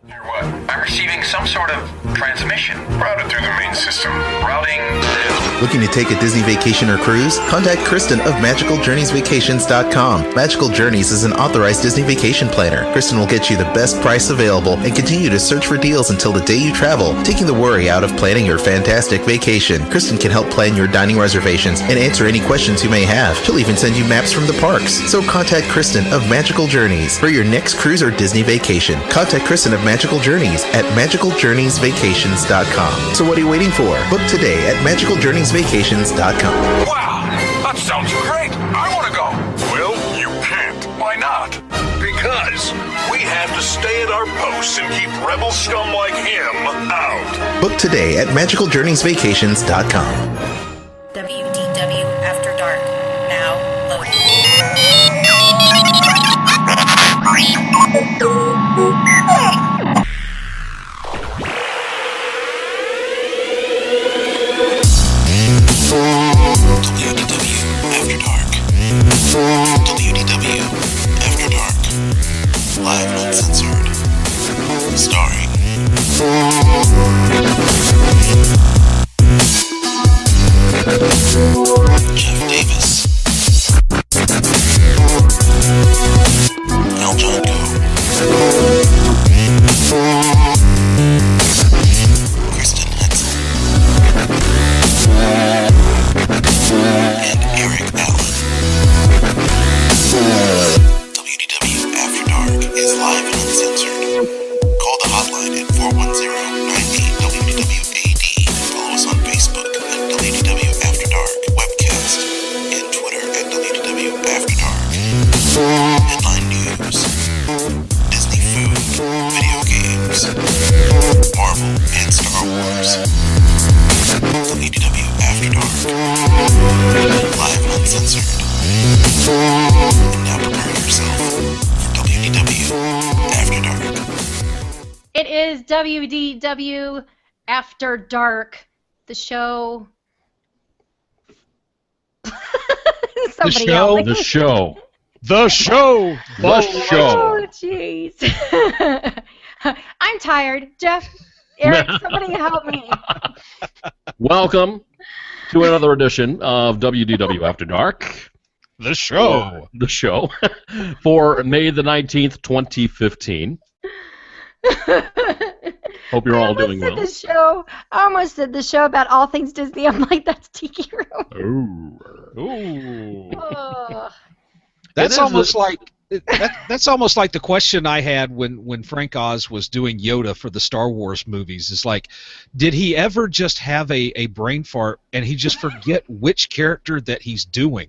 Hear what? I'm receiving some sort of transmission. Routed through the main system. Routing to... Looking to take a Disney vacation or cruise? Contact Kristen of MagicalJourneysVacations.com. Magical Journeys is an authorized Disney vacation planner. Kristen will get you the best price available and continue to search for deals until the day you travel, taking the worry out of planning your fantastic vacation. Kristen can help plan your dining reservations and answer any questions you may have. She'll even send you maps from the parks. So contact Kristen of Magical Journeys for your next cruise or Disney vacation. Contact Kristen of Magical Journeys at MagicalJourneysVacations.com. So what are you waiting for? Book today at MagicalJourneysVacations.com. Wow! That sounds great! I want to go! Well, you can't. Why not? Because we have to stay at our posts and keep rebel scum like him out. Book today at MagicalJourneysVacations.com. WDW After Dark. Now loading. WDW After Dark. WDW After Dark. Live and uncensored. Starring Jeff Davis, Al Janko, Kristen Hetzel, and Eric Allen. WDW After Dark is live and uncensored. Call the hotline at 410-98-WDW-AD. Follow us on Facebook at WDW After Dark Webcast and Twitter at WDW After Dark. Headline news, Disney food, video games, Marvel and Star Wars. WDW After Dark. Live and uncensored. And now prepare yourself for WDW After Dark. It is WDW After Dark, the show. Somebody help me. The show. Oh, jeez. I'm tired. Jeff, Eric, somebody help me. Welcome to another edition of WDW After Dark. The show. The show for May the 19th, 2015. Hope you're all doing well. I almost did the show about all things Disney. I'm like, that's Tiki Room. Ooh. Oh. That's almost like that's almost like the question I had when Frank Oz was doing Yoda for the Star Wars movies. It's like, did he ever just have a brain fart and he just forget which character that he's doing?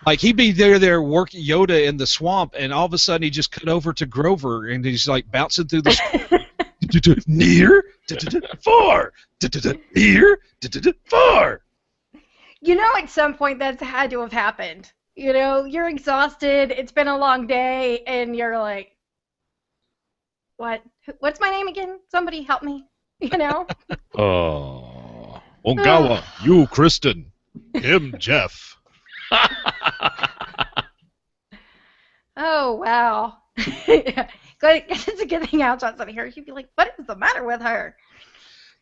Like, he'd be there working Yoda in the swamp, and all of a sudden he just cut over to Grover, and he's like bouncing through the swamp. Near, far, near, far. You know, at some point that's had to have happened. You know, you're exhausted, it's been a long day, and you're like, what? What's my name again? Somebody help me. You know? Ongawa, you, Kristen. Him, Jeff. Oh, wow. It's a good thing Al's not sitting here. She'd be like, what is the matter with her?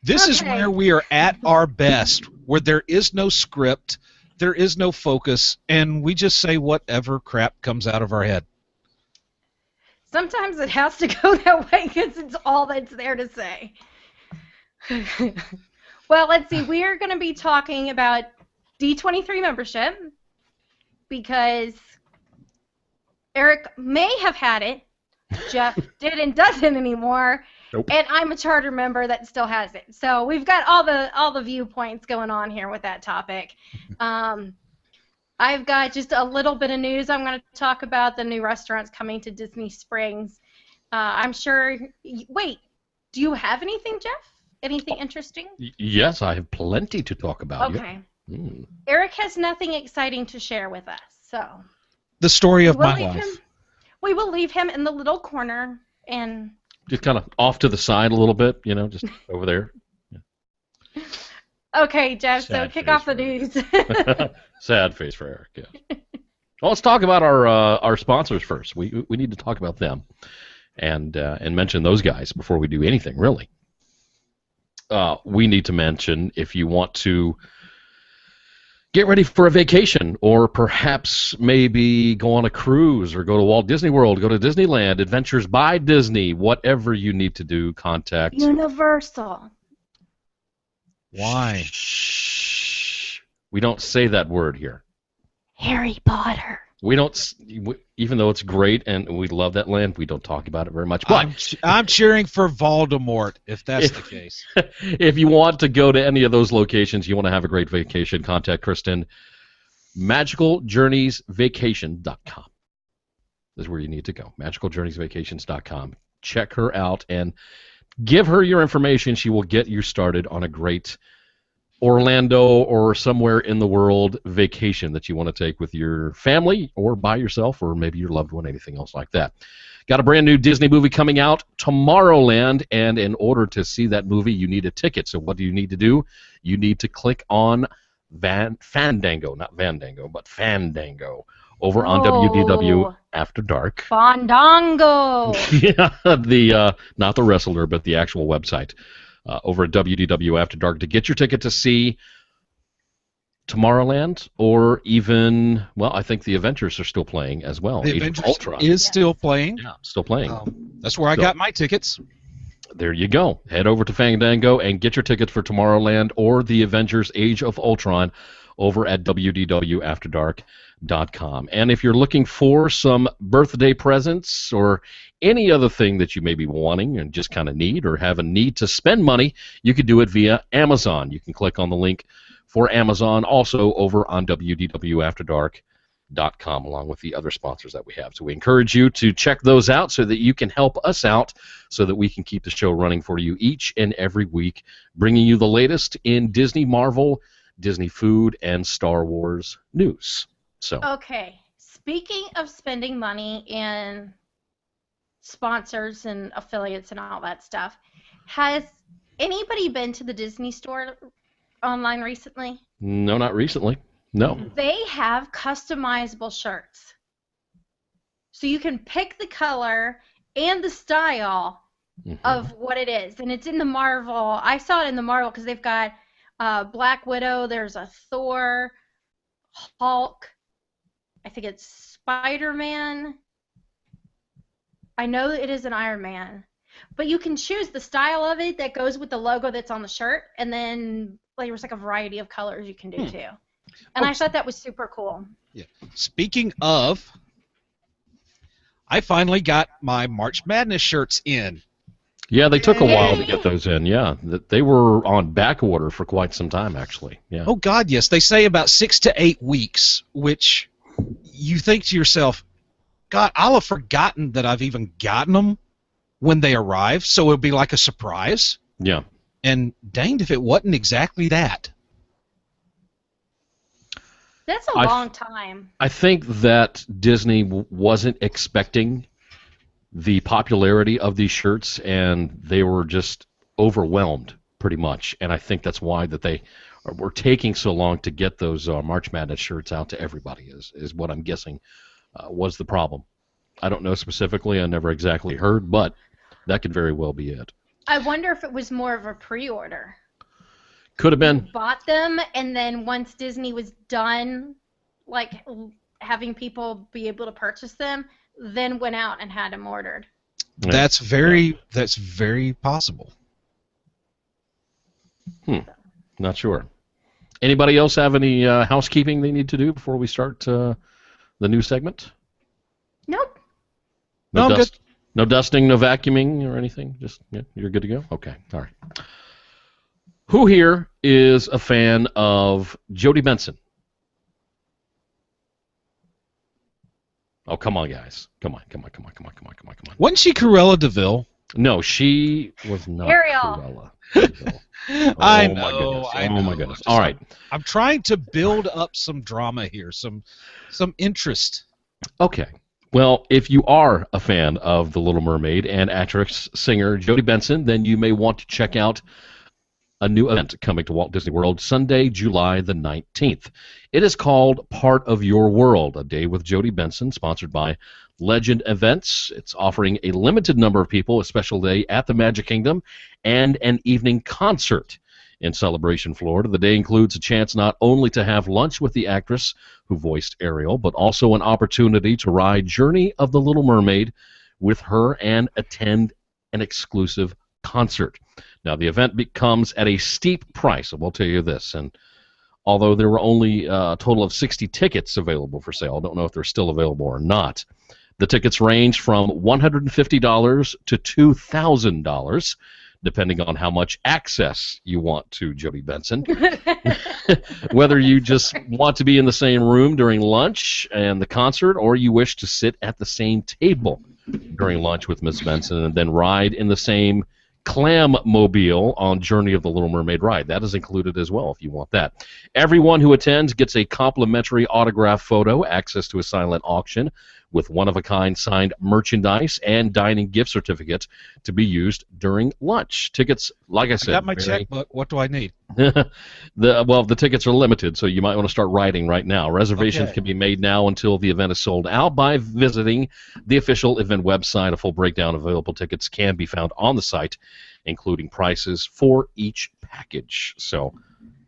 This is where we are at our best, where there is no script, there is no focus, and we just say whatever crap comes out of our head. Sometimes it has to go that way because it's all that's there to say. Well, let's see. We are going to be talking about D23 membership because Eric may have had it, Jeff didn't, doesn't anymore, Nope. and I'm a charter member that still has it. So we've got all the viewpoints going on here with that topic. I've got just a little bit of news. I'm going to talk about the new restaurants coming to Disney Springs. I'm sure. Wait, do you have anything, Jeff? Anything interesting? Yes, I have plenty to talk about. Okay. Yeah. Eric has nothing exciting to share with us, so. The story of my life. We will leave him in the little corner and. Just kind of off to the side a little bit, you know, just over there. Yeah. Okay, Jeff, so Sad kick face off the for news. Sad face for Eric, yeah. Well, let's talk about our sponsors first. We need to talk about them. and mention those guys before we do anything, really. We need to mention, if you want to get ready for a vacation, or perhaps maybe go on a cruise, or go to Walt Disney World, go to Disneyland, Adventures by Disney, whatever you need to do, contact Universal. Why? Shh. We don't say that word here. Harry Potter. We don't, even though it's great and we love that land, we don't talk about it very much. But I'm cheering for Voldemort, if that's the case. If you want to go to any of those locations, you want to have a great vacation, contact Kristen. MagicalJourneysVacation.com is where you need to go. MagicalJourneysVacations.com. Check her out and give her your information. She will get you started on a great Orlando or somewhere in the world vacation that you want to take with your family or by yourself, or maybe your loved one, anything else like that. Got a brand new Disney movie coming out, Tomorrowland, and in order to see that movie, you need a ticket. So what do you need to do? You need to click on Fandango, not Vandango, but Fandango, over on WDW After Dark. Fandango. Yeah, not the wrestler, but the actual website. Over at WDW After Dark to get your ticket to see Tomorrowland, or even, well, I think the Avengers are still playing as well. The Age of Avengers Ultron is still playing. Yeah, still playing. That's where I got my tickets. There you go. Head over to Fandango and get your tickets for Tomorrowland or the Avengers Age of Ultron over at WDWAfterDark.com. And if you're looking for some birthday presents or any other thing that you may be wanting and just kind of need, or have a need to spend money, you can do it via Amazon. You can click on the link for Amazon, also over on WDWAfterDark.com, along with the other sponsors that we have. So we encourage you to check those out so that you can help us out, so that we can keep the show running for you each and every week, bringing you the latest in Disney, Marvel, Disney food, and Star Wars news. So Okay, speaking of spending money in sponsors and affiliates and all that stuff, has anybody been to the Disney store online recently? no, not recently. No. They have customizable shirts. So you can pick the color and the style of what it is. And it's in the Marvel. I saw it in the Marvel because they've got Black Widow, there's a Thor, Hulk, I think it's Spider-Man. I know that it is an Iron Man. But you can choose the style of it that goes with the logo that's on the shirt, and then there's like a variety of colors you can do too. And I thought that was super cool. Yeah. Speaking of, I finally got my March Madness shirts in. Yeah, they took a while to get those in. Yeah, they were on back order for quite some time, actually. Yeah. Oh God, yes. They say about 6 to 8 weeks, which you think to yourself, God, I'll have forgotten that I've even gotten them when they arrive, so it'll be like a surprise. Yeah. And danged if it wasn't exactly that. That's a long time. I think that Disney wasn't expecting the popularity of these shirts, and they were just overwhelmed pretty much. And I think that's why that they were taking so long to get those March Madness shirts out to everybody, is what I'm guessing was the problem. I don't know specifically. I never exactly heard, but that could very well be it. I wonder if it was more of a pre-order. Could have been. You bought them, and then once Disney was done, like having people be able to purchase them, then went out and had them ordered. Yeah. That's very possible. Not sure. Anybody else have any housekeeping they need to do before we start the new segment? Nope. No, I'm good. No dusting, no vacuuming or anything? Just, yeah, you're good to go? Okay, all right. Who here is a fan of Jodie Benson? Oh, come on, guys. Come on. Wasn't she Cruella DeVille? No, she was not Ariel. Cruella. I Oh, my know. goodness. Oh, my goodness. All right. I'm trying to build up some drama here, some interest. Okay. Well, if you are a fan of The Little Mermaid and actress-singer Jodie Benson, then you may want to check out a new event coming to Walt Disney World Sunday, July the 19th. It is called Part of Your World, a day with Jodie Benson, sponsored by Legend Events. It's offering a limited number of people a special day at the Magic Kingdom and an evening concert in Celebration, Florida. The day includes a chance not only to have lunch with the actress who voiced Ariel, but also an opportunity to ride Journey of the Little Mermaid with her and attend an exclusive concert. Now, the event comes at a steep price, I will tell you this, and although there were only a total of 60 tickets available for sale, I don't know if they're still available or not. The tickets range from $150 to $2,000, depending on how much access you want to Jody Benson. Whether you just want to be in the same room during lunch and the concert, or you wish to sit at the same table during lunch with Miss Benson and then ride in the same clam mobile on Journey of the Little Mermaid ride. That is included as well if you want that. Everyone who attends gets a complimentary autograph photo, access to a silent auction with one-of-a-kind signed merchandise and dining gift certificates to be used during lunch. Tickets, like I said, I got my checkbook. What do I need? The tickets are limited, so you might want to start writing right now. Reservations can be made now until the event is sold out by visiting the official event website. A full breakdown of available tickets can be found on the site, including prices for each package. So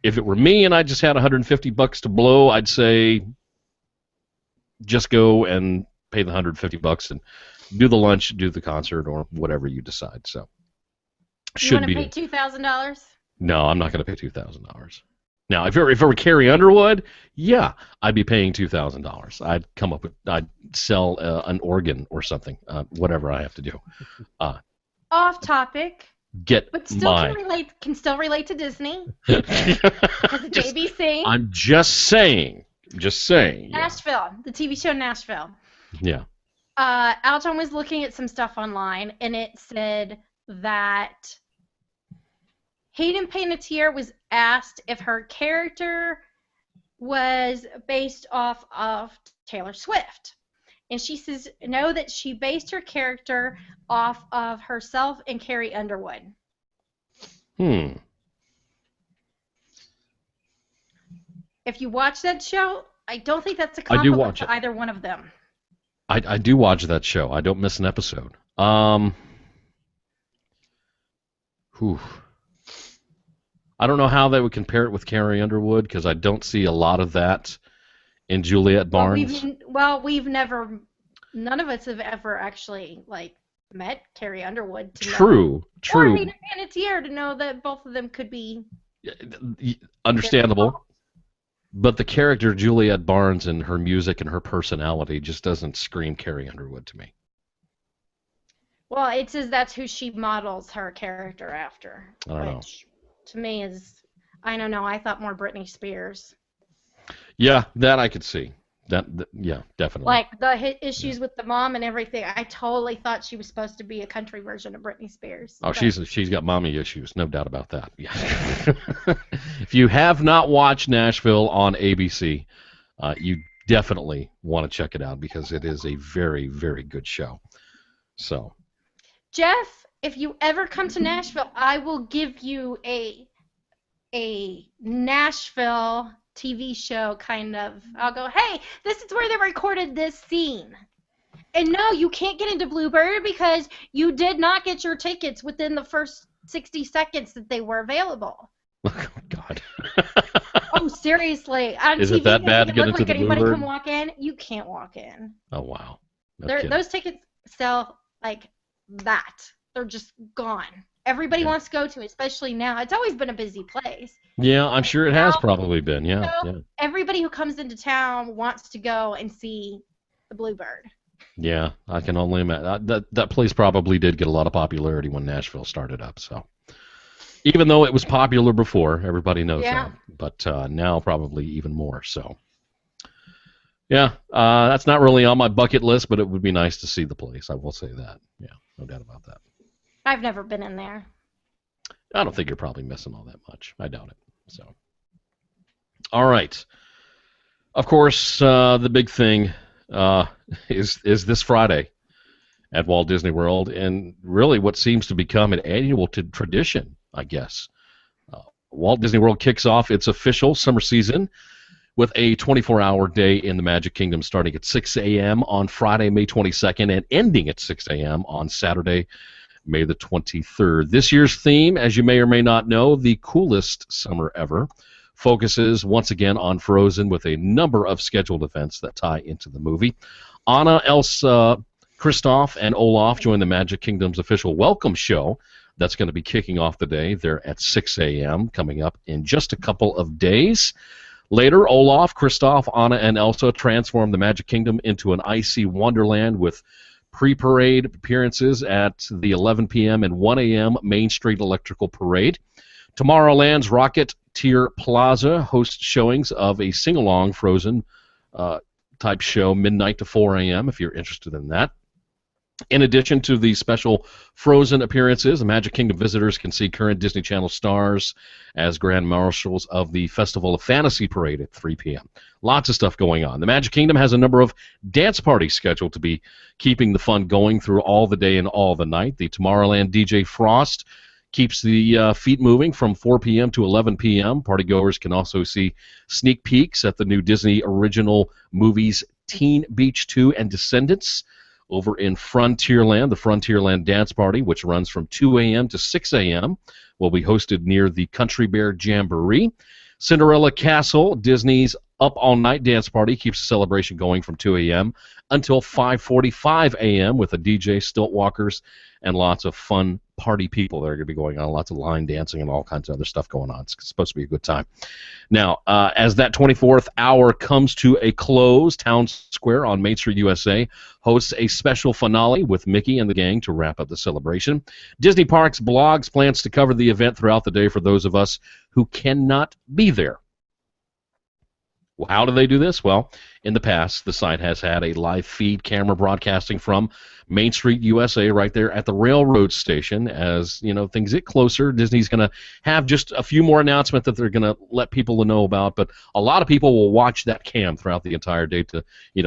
if it were me and I just had $150 to blow, I'd say just go and pay the $150 and do the lunch, do the concert, or whatever you decide. So You want to pay $2,000? No, I'm not going to pay $2,000. Now, if it were Carrie Underwood, yeah, I'd be paying $2,000. I'd sell an organ or something, whatever I have to do. Off topic. But still can still relate to Disney. Because it's ABC. I'm just saying. Nashville, the TV show Nashville. Yeah. Alton was looking at some stuff online, and it said that Hayden Panettiere was asked if her character was based off of Taylor Swift. And she says no, that she based her character off of herself and Carrie Underwood. If you watch that show, I don't think that's a compliment to either one of them. I do watch that show. I don't miss an episode. I don't know how they would compare it with Carrie Underwood, because I don't see a lot of that in Juliet Barnes. None of us have ever actually met Carrie Underwood. True. Or Hayden Panettiere to know that both of them could be understandable. But the character Juliet Barnes and her music and her personality just doesn't scream Carrie Underwood to me. Well, it says that's who she models her character after. I don't know. To me is, I don't know, I thought more Britney Spears. Yeah, that I could see. Yeah, definitely. Like the issues with the mom and everything, I totally thought she was supposed to be a country version of Britney Spears. Oh, she's got mommy issues, no doubt about that. Yeah. If you have not watched Nashville on ABC, you definitely want to check it out, because it is a very, very good show. So, Jeff, if you ever come to Nashville, I will give you a Nashville TV show kind of. I'll go, hey, this is where they recorded this scene. And no, you can't get into Bluebird because you did not get your tickets within the first 60 seconds that they were available. Oh, God. Oh, seriously. On is TV, it that bad to get into the anybody Bluebird? can walk in. You can't walk in. Oh, wow. Those tickets sell like that. They're just gone. Everybody wants to go to it, especially now. It's always been a busy place. Yeah, I'm sure it has probably been. Yeah, Everybody who comes into town wants to go and see the Bluebird. Yeah, I can only imagine. That place probably did get a lot of popularity when Nashville started up. So, even though it was popular before, everybody knows that. But now probably even more. So, yeah, that's not really on my bucket list, but it would be nice to see the place. I will say that. Yeah, no doubt about that. I've never been in there. I don't think you're probably missing all that much. I doubt it. So, all right. Of course, the big thing is this Friday at Walt Disney World, and really what seems to become an annual tradition, I guess. Walt Disney World kicks off its official summer season with a 24-hour day in the Magic Kingdom starting at 6 a.m. on Friday, May 22nd, and ending at 6 a.m. on Saturday, May the 23rd. This year's theme, as you may or may not know, the coolest summer ever, focuses once again on Frozen with a number of scheduled events that tie into the movie. Anna, Elsa, Kristoff, and Olaf join the Magic Kingdom's official welcome show. That's going to be kicking off the day. They're at 6 a.m. coming up in just a couple of days. Later, Olaf, Kristoff, Anna, and Elsa transform the Magic Kingdom into an icy wonderland with pre-parade appearances at the 11 p.m. and 1 a.m. Main Street Electrical Parade. Tomorrowland's Rocketeer Plaza hosts showings of a sing-along Frozen type show midnight to 4 a.m. if you're interested in that. In addition to the special Frozen appearances, the Magic Kingdom visitors can see current Disney Channel stars as Grand Marshals of the Festival of Fantasy Parade at 3 p.m. Lots of stuff going on. The Magic Kingdom has a number of dance parties scheduled to be keeping the fun going through all the day and all the night. The Tomorrowland DJ Frost keeps the feet moving from 4 p.m. to 11 p.m. Partygoers can also see sneak peeks at the new Disney original movies Teen Beach 2 and Descendants. Over in Frontierland, the Frontierland Dance Party, which runs from 2 a.m. to 6 a.m., will be hosted near the Country Bear Jamboree. Cinderella Castle, Disney's Up All Night Dance Party, keeps the celebration going from 2 a.m. until 5:45 a.m. with a DJ, stilt walkers, and lots of fun party people that are going to be going on, lots of line dancing and all kinds of other stuff going on. It's supposed to be a good time. Now, as that 24th hour comes to a close, Town Square on Main Street, USA, hosts a special finale with Mickey and the gang to wrap up the celebration. Disney Parks blogs plans to cover the event throughout the day for those of us who cannot be there. Well, how do they do this? Well, in the past, the site has had a live feed camera broadcasting from Main Street, USA, right there at the railroad station. As things get closer, Disney's going to have just a few more announcements that they're going to let people know about. But a lot of people will watch that cam throughout the entire day to,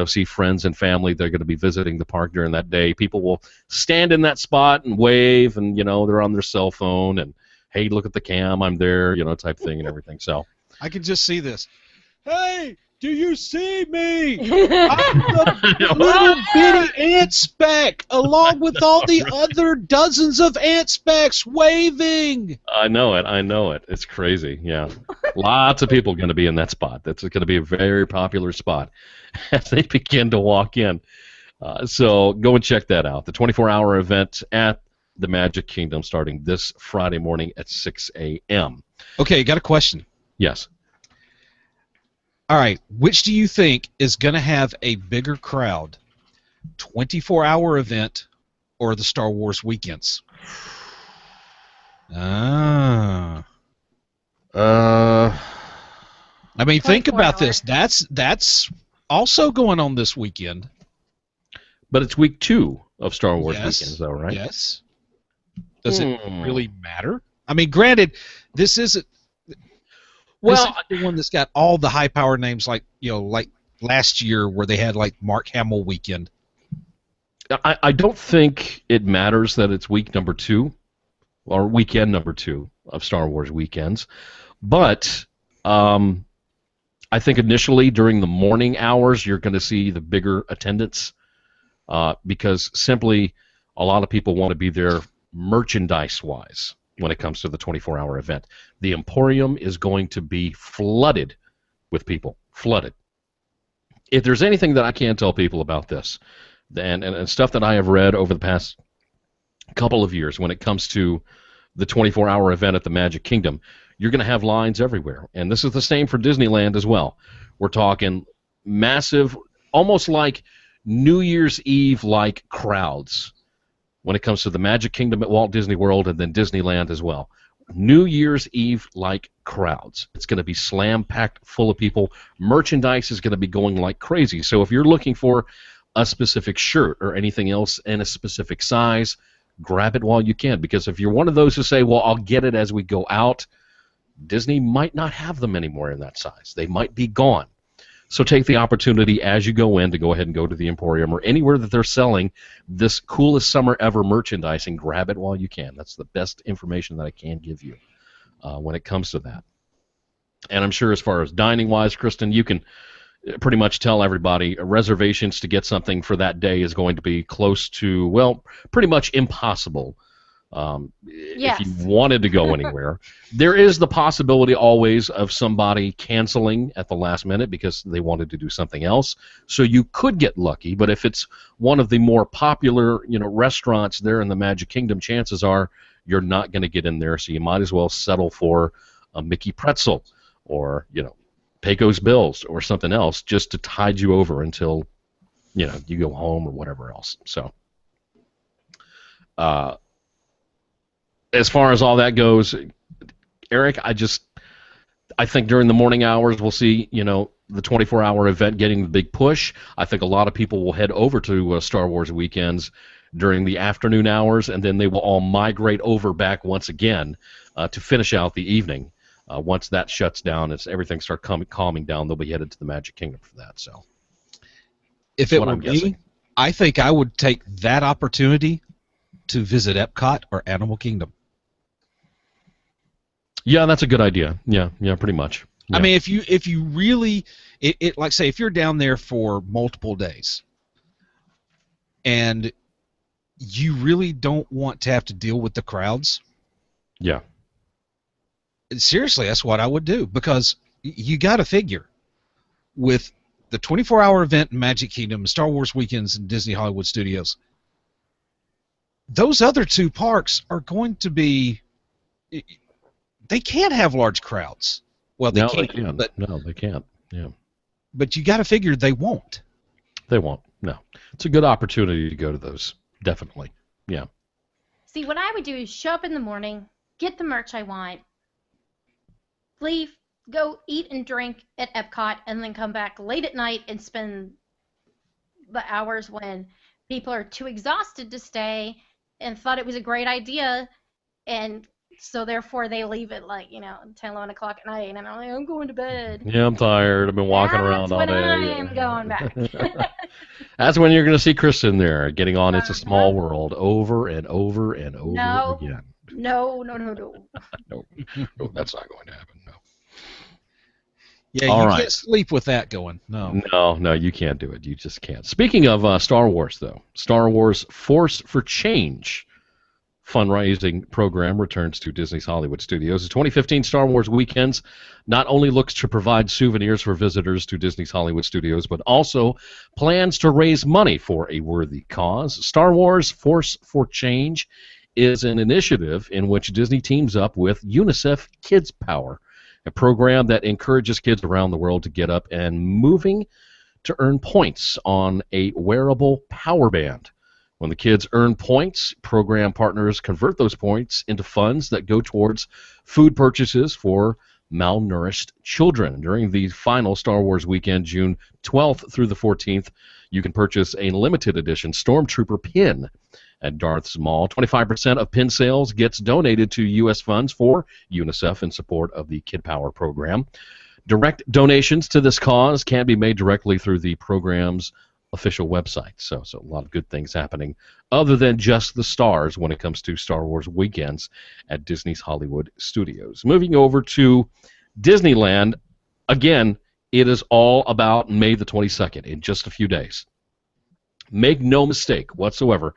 see friends and family. They're going to be visiting the park during that day. People will stand in that spot and wave, and they're on their cell phone and, hey, look at the cam, I'm there, type thing and everything. So I can just see this. Hey, do you see me? I'm the little bitty ant speck, along with all the other dozens of ant specks waving. I know it. It's crazy, yeah. Lots of people are going to be in that spot. That's going to be a very popular spot as they begin to walk in. So go and check that out. The 24-hour event at the Magic Kingdom starting this Friday morning at 6 a.m. Okay, got a question. Yes. All right, which do you think is going to have a bigger crowd, 24-hour event or the Star Wars weekends? I mean, think about this. That's also going on this weekend. But it's week 2 of Star Wars weekends, though, right? Yes. Does it really matter? I mean, granted, this isn't. Well, the one that's got all the high-powered names, like last year where they had like Mark Hamill weekend. I don't think it matters that it's week number 2 or weekend number 2 of Star Wars weekends, but I think initially during the morning hours you're going to see the bigger attendance because simply a lot of people want to be there merchandise-wise. When it comes to the 24-hour event, the Emporium is going to be flooded with people. Flooded. If there's anything that I can tell people about this, and stuff that I have read over the past couple of years when it comes to the 24-hour event at the Magic Kingdom, you're going to have lines everywhere. And this is the same for Disneyland as well. We're talking massive, almost like New Year's Eve-like crowds when it comes to the Magic Kingdom at Walt Disney World and then Disneyland as well. New Year's Eve-like crowds. It's going to be slam-packed full of people. Merchandise is going to be going like crazy. So if you're looking for a specific shirt or anything else in a specific size, grab it while you can. Because if you're one of those who say, well, I'll get it as we go out, Disney might not have them anymore in that size. They might be gone. So take the opportunity as you go in to go ahead and go to the Emporium or anywhere that they're selling this coolest summer ever merchandise and grab it while you can. That's the best information that I can give you when it comes to that. And I'm sure as far as dining-wise, Kristen, you can pretty much tell everybody reservations to get something for that day is going to be close to, well, pretty much impossible. Yes. If you wanted to go anywhere, there is the possibility always of somebody canceling at the last minute because they wanted to do something else. So you could get lucky, but if it's one of the more popular, restaurants there in the Magic Kingdom, chances are you're not going to get in there. So you might as well settle for a Mickey Pretzel or, Pecos Bills or something else just to tide you over until, you go home or whatever else. So, as far as all that goes, Eric, I think during the morning hours we'll see, the 24-hour event getting the big push. I think a lot of people will head over to Star Wars weekends during the afternoon hours, and then they will all migrate over back once again to finish out the evening. Once that shuts down, as everything starts calming down, they'll be headed to the Magic Kingdom for that. So, if it were me, I think I would take that opportunity to visit Epcot or Animal Kingdom. Yeah, that's a good idea. Yeah, pretty much. Yeah. I mean, if you really, like say, if you're down there for multiple days, and you really don't want to have to deal with the crowds. Yeah. Seriously, that's what I would do, because you got to figure with the 24-hour event in Magic Kingdom, Star Wars Weekends, and Disney Hollywood Studios, those other two parks are going to be. They can't have large crowds. Well, they can. But, no, they can't. Yeah. But you got to figure they won't. They won't. No. It's a good opportunity to go to those. Definitely. Yeah. See, what I would do is show up in the morning, get the merch I want, leave, go eat and drink at Epcot, and then come back late at night and spend the hours when people are too exhausted to stay and thought it was a great idea, and so therefore they leave at 10, 11 o'clock at night, and I'm like, I'm going to bed. Yeah, I'm tired. I've been walking around all day. I'm going back. That's when you're going to see Kristen there, getting on It's a Small World over and over and over again. No. No, that's not going to happen. No. Yeah, you can't sleep with that going. No, you can't do it. You just can't. Speaking of Star Wars, though, Star Wars Force for Change fundraising program returns to Disney's Hollywood Studios. The 2015 Star Wars Weekends not only looks to provide souvenirs for visitors to Disney's Hollywood Studios, but also plans to raise money for a worthy cause. Star Wars Force for Change is an initiative in which Disney teams up with UNICEF Kids Power, a program that encourages kids around the world to get up and moving to earn points on a wearable power band. When the kids earn points, program partners convert those points into funds that go towards food purchases for malnourished children. During the final Star Wars weekend, June 12th through the 14th, you can purchase a limited edition Stormtrooper pin at Darth's Mall. 25% of pin sales gets donated to U.S. funds for UNICEF in support of the Kid Power program. Direct donations to this cause can be made directly through the program's official website. So a lot of good things happening other than just the stars when it comes to Star Wars weekends at Disney's Hollywood Studios. Moving over to Disneyland, again, it is all about May the 22nd, in just a few days. Make no mistake whatsoever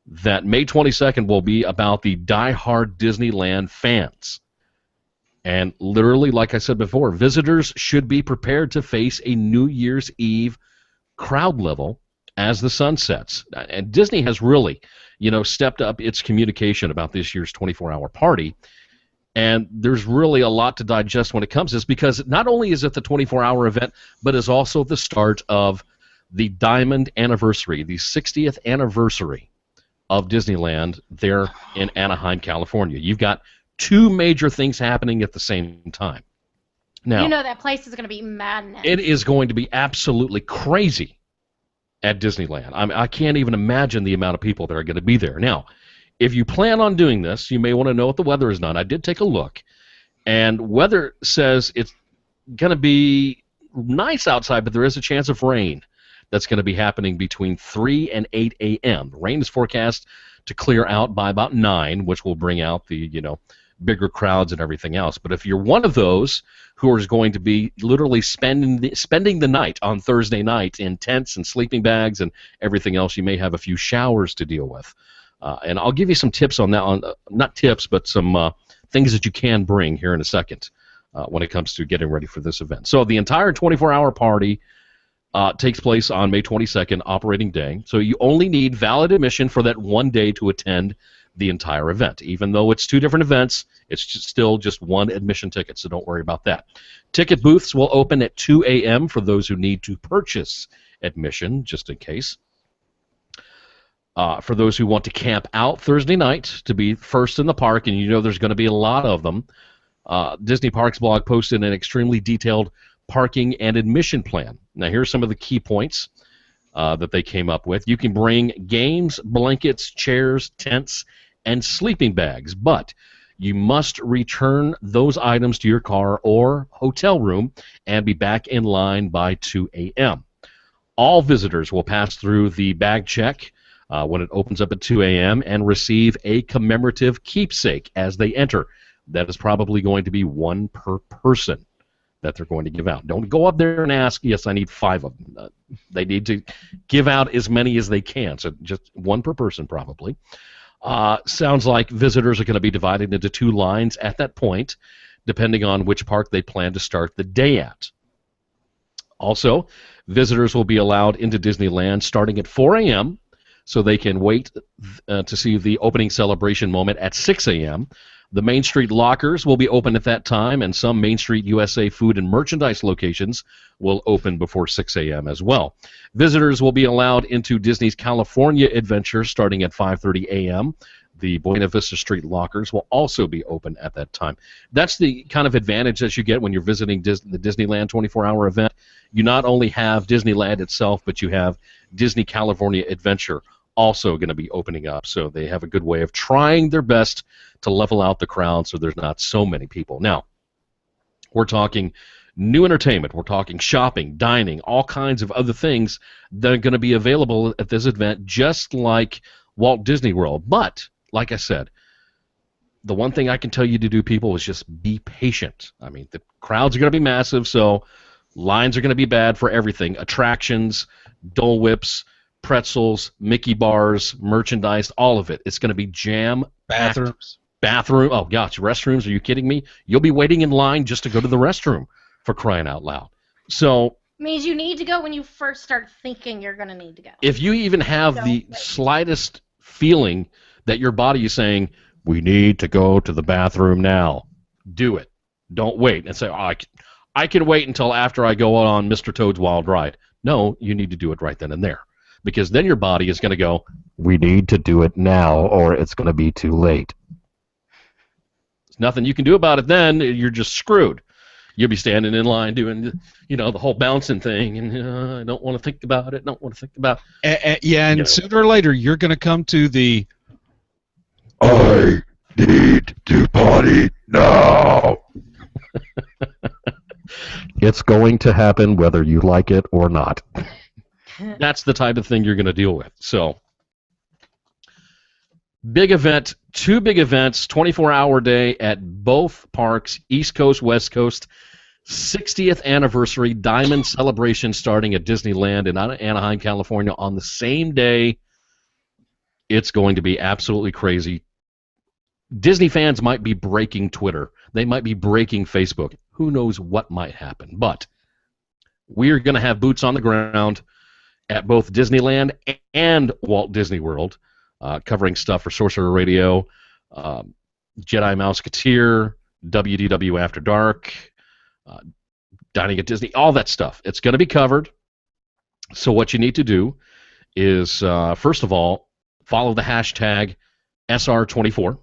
that May 22nd will be about the die-hard Disneyland fans. And literally, like I said before, visitors should be prepared to face a New Year's Eve crowd level as the sun sets. And Disney has really, stepped up its communication about this year's 24-hour party. And there's really a lot to digest when it comes to this, because not only is it the 24-hour event, but is also the start of the Diamond Anniversary, the 60th anniversary of Disneyland there in Anaheim, California. You've got two major things happening at the same time. Now, that place is going to be madness. It is going to be absolutely crazy at Disneyland. I can't even imagine the amount of people that are going to be there. Now, if you plan on doing this, you may want to know what the weather is not. I did take a look, and weather says it's going to be nice outside, but there is a chance of rain that's going to be happening between 3 and 8 a.m. The rain is forecast to clear out by about 9, which will bring out the, bigger crowds and everything else. But if you're one of those who is going to be literally spending the night on Thursday night in tents and sleeping bags and everything else, you may have a few showers to deal with. And I'll give you some tips on that, not tips, but some things that you can bring here in a second when it comes to getting ready for this event. So the entire 24-hour party takes place on May 22nd, operating day. So you only need valid admission for that one day to attend the entire event. Even though it's two different events, it's still just one admission ticket, so don't worry about that. Ticket booths will open at 2 a.m. for those who need to purchase admission, just in case. For those who want to camp out Thursday night to be first in the park, and you know there's going to be a lot of them, Disney Parks blog posted an extremely detailed parking and admission plan. Now here's some of the key points that they came up with. You can bring games, blankets, chairs, tents, and sleeping bags, but you must return those items to your car or hotel room and be back in line by 2 a.m. All visitors will pass through the bag check when it opens up at 2 a.m. and receive a commemorative keepsake as they enter. That is probably going to be one per person that they're going to give out. Don't go up there and ask, yes, I need 5 of them. They need to give out as many as they can, so just one per person probably. Sounds like visitors are going to be divided into 2 lines at that point, depending on which park they plan to start the day at. Also, visitors will be allowed into Disneyland starting at 4 a.m., so they can wait to see the opening celebration moment at 6 a.m. The Main Street lockers will be open at that time, and some Main Street USA food and merchandise locations will open before 6 a.m. as well. Visitors will be allowed into Disney's California Adventure starting at 5:30 a.m. The Buena Vista Street lockers will also be open at that time. That's the kind of advantage that you get when you're visiting the Disneyland 24-hour event. You not only have Disneyland itself, but you have Disney California Adventure also going to be opening up, so they have a good way of trying their best to level out the crowd so there's not so many people. Now, we're talking new entertainment, we're talking shopping, dining, all kinds of other things that are going to be available at this event, just like Walt Disney World. But, like I said, the one thing I can tell you to do, people, is just be patient. I mean, the crowds are going to be massive, so lines are going to be bad for everything. Attractions, Dole Whips, pretzels, Mickey bars, merchandise, all of it. It's going to be jam-packed. Oh, gosh, restrooms, are you kidding me? You'll be waiting in line just to go to the restroom, for crying out loud. So means you need to go when you first start thinking you're going to need to go. If you even have the slightest feeling that your body is saying, we need to go to the bathroom now, do it. Don't wait and say, oh, I can wait until after I go on Mr. Toad's Wild Ride. No, you need to do it right then and there. Because then your body is going to go, we need to do it now or it's going to be too late. There's nothing you can do about it then. You're just screwed. You'll be standing in line doing, the whole bouncing thing, and I don't want to think about it, and sooner or later you're going to come to the I need to potty now. It's going to happen whether you like it or not. That's the type of thing you're going to deal with. So, big event, 2 big events, 24-hour day at both parks, East Coast, West Coast, 60th anniversary Diamond Celebration starting at Disneyland in Anaheim, California on the same day. It's going to be absolutely crazy. Disney fans might be breaking Twitter. They might be breaking Facebook. Who knows what might happen. But we are going to have boots on the ground at both Disneyland and Walt Disney World, covering stuff for Sorcerer Radio, Jedi Mouseketeer, WDW After Dark, Dining at Disney, all that stuff. It's going to be covered. So what you need to do is, first of all, follow the hashtag SR24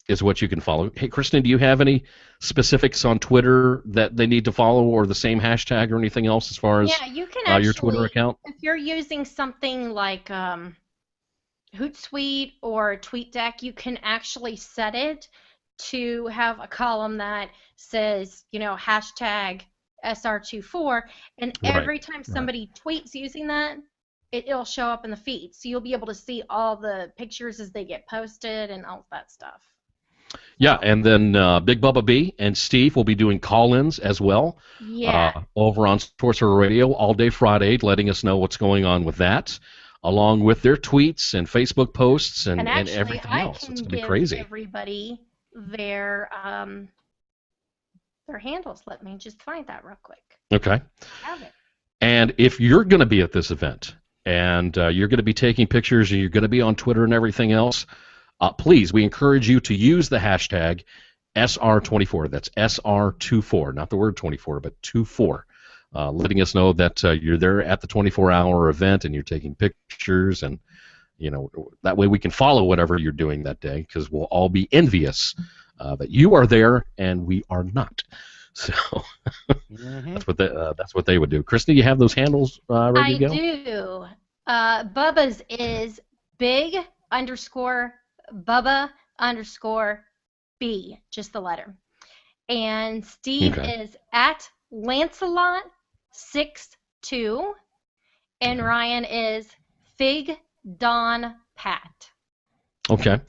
is what you can follow. Hey, Kristen, do you have any specifics on Twitter that they need to follow, or the same hashtag or anything else as far as you can actually, your Twitter account? If you're using something like Hootsuite or TweetDeck, you can actually set it to have a column that says, hashtag SR24, and every time somebody tweets using that, it'll show up in the feed. So you'll be able to see all the pictures as they get posted and all that stuff. Yeah, and then Big Bubba B and Steve will be doing call-ins as well. Yeah. Over on Sorcerer Radio all day Friday, letting us know what's going on with that, along with their tweets and Facebook posts and actually, everything else. It's I can going to be give crazy. everybody their handles. Let me just find that real quick. Okay. I have it. And if you're going to be at this event and you're going to be taking pictures and you're going to be on Twitter and everything else, please, we encourage you to use the hashtag SR24. That's SR24, not the word 24, but 24. Letting us know that you're there at the 24-hour event and you're taking pictures, and that way we can follow whatever you're doing that day, because we'll all be envious that you are there and we are not. So that's what they would do. Kristen, you have those handles ready to go? I do. Bubba's is big_Bubba_B, just the letter. And Steve is at Lancelot62, and Ryan is Fig Don Pat. Okay.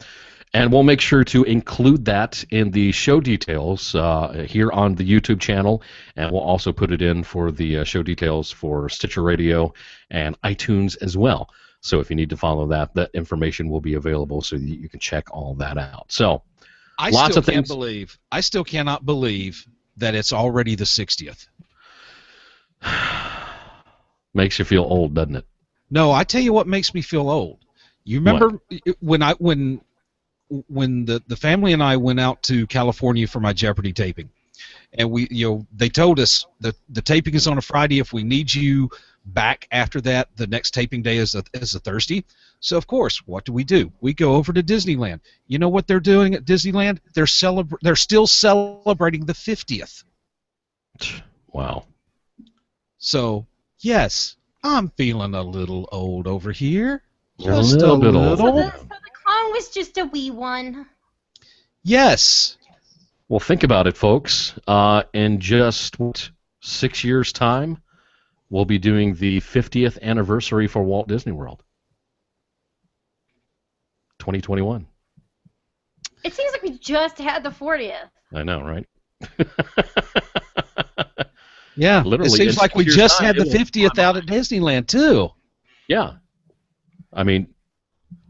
And we'll make sure to include that in the show details here on the YouTube channel, and we'll also put it in for the show details for Stitcher Radio and iTunes as well. So if you need to follow that, that information will be available so that you can check all that out. So I still cannot believe that it's already the 60th. Makes you feel old, doesn't it? No, I tell you what makes me feel old. You remember when the family and I went out to California for my Jeopardy taping, and they told us that the taping is on a Friday. If we need you back after that, the next taping day is a Thursday. So of course, what do? We go over to Disneyland. You know what they're doing at Disneyland? They're still celebrating the 50th. Wow. So yes, I'm feeling a little old over here. Just a little bit old. So the clown was just a wee one. Yes. Well, think about it, folks. In just 6 years' time, we'll be doing the 50th anniversary for Walt Disney World. 2021. It seems like we just had the 40th. I know, right? Yeah, literally. It seems like we just had the 50th out at Disneyland too. Yeah. I mean,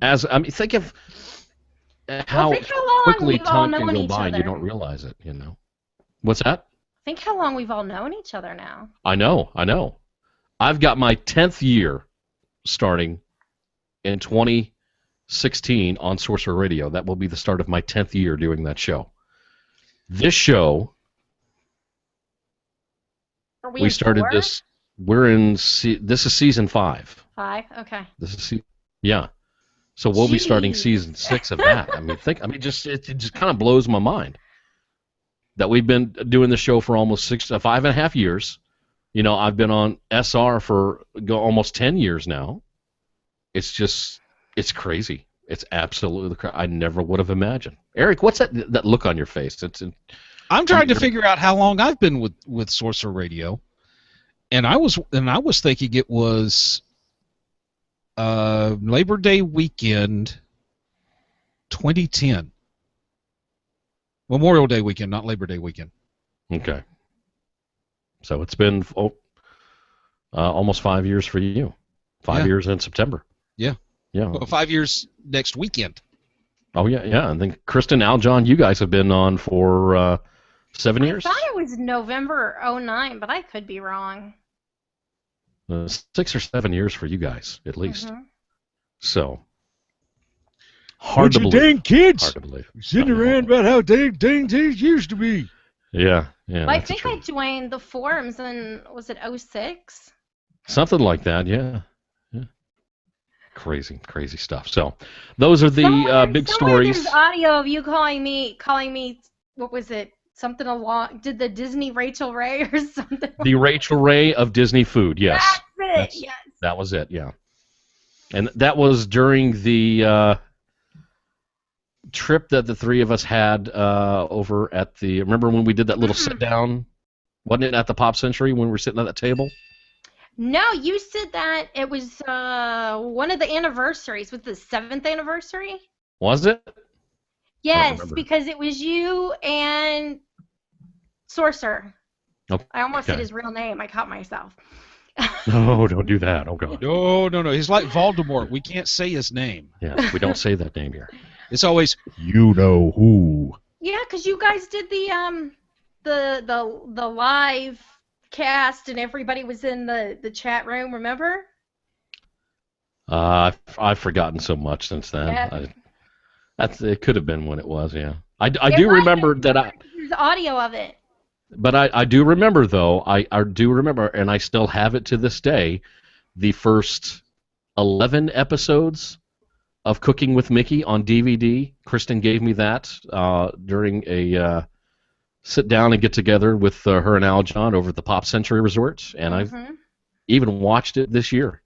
think of how quickly time can go by. You don't realize it, What's that? Think how long we've all known each other now. I know. I've got my 10th year starting in 2016 on Sorcerer Radio. That will be the start of my 10th year doing that show. This show, we started this. We're in. This is season 5. 5. Okay. Yeah. So we'll be starting season 6 of that. It just kind of blows my mind that we've been doing the show for almost 5.5 years. I've been on SR for almost 10 years now. It's crazy. It's absolutely crazy. I never would have imagined. Eric, what's that look on your face? I'm trying to figure out how long I've been with Sorcerer Radio, and I was thinking it was Labor Day weekend 2010. Memorial Day weekend, not Labor Day weekend. Okay. So it's been almost 5 years for you. 5 years in September. Yeah. Yeah. Well, 5 years next weekend. Oh, yeah. And then Kristen, Al, John, you guys have been on for 7 years? I thought it was November 2009, but I could be wrong. 6 or 7 years for you guys, at least. Mm-hmm. So, hard to believe. Dang kids Hard to believe. sitting around about how dang things used to be. Yeah. Well, I think I joined the forums in, was it 2006? Something like that, yeah. Crazy stuff. So, those are the big stories. There's audio of you calling me, what was it? Something along, did the Disney Rachel Ray or something? The Rachel Ray of Disney Food, yes. That's it, yes. That was it, yeah. And that was during the trip that the three of us had over at the, remember when we did that little sit-down? Wasn't it at the Pop Century when we were sitting at that table? No, you said that it was one of the anniversaries. Was the 7th anniversary? Was it? Yes, remember. because it was you and Sorcerer. Okay. I almost said his real name. I caught myself. No, don't do that. Oh, God. No. He's like Voldemort. We can't say his name. Yes, we don't say that name here. It's always You know who. Yeah, because you guys did the live cast and everybody was in the chat room. Remember? I've forgotten so much since then. Yeah. It could have been when it was. Yeah, I do remember that There's audio of it. But I do remember, though, I do remember, and I still have it to this day, the first 11 episodes of Cooking with Mickey on DVD. Kristen gave me that during a sit down and get together with her and Aljon over at the Pop Century Resort, and I've even watched it this year,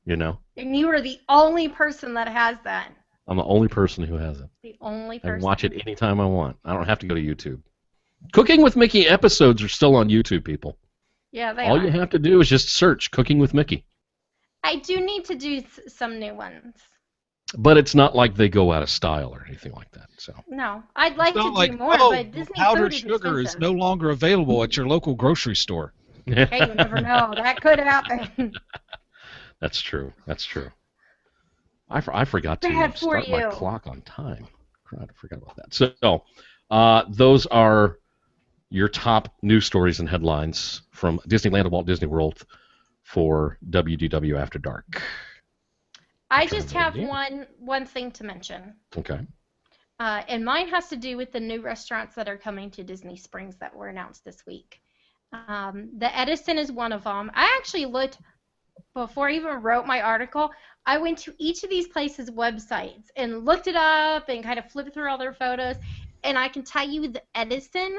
you know. And you are the only person that has that. I'm the only person who has it. The only I person. can watch it anytime I want. I don't have to go to YouTube. Cooking with Mickey episodes are still on YouTube, people. Yeah, they All are. you have to do is just search Cooking with Mickey. I do need to do some new ones. But it's not like they go out of style or anything like that. So No, I'd like it's to not like, do more, oh, but Disney powdered food is sugar is expensive. no longer available at your local grocery store. Hey, you never know. That could happen. That's true. That's true. I forgot to Bad for start my you. clock on time. Crap, I forgot about that. So those are your top news stories and headlines from Disneyland and Walt Disney World for WDW After Dark. I just have one thing to mention. Okay. And mine has to do with the new restaurants that are coming to Disney Springs that were announced this week. The Edison is one of them. I actually looked, before I even wrote my article, I went to each of these places' websites and looked it up and kind of flipped through all their photos. And I can tell you the Edison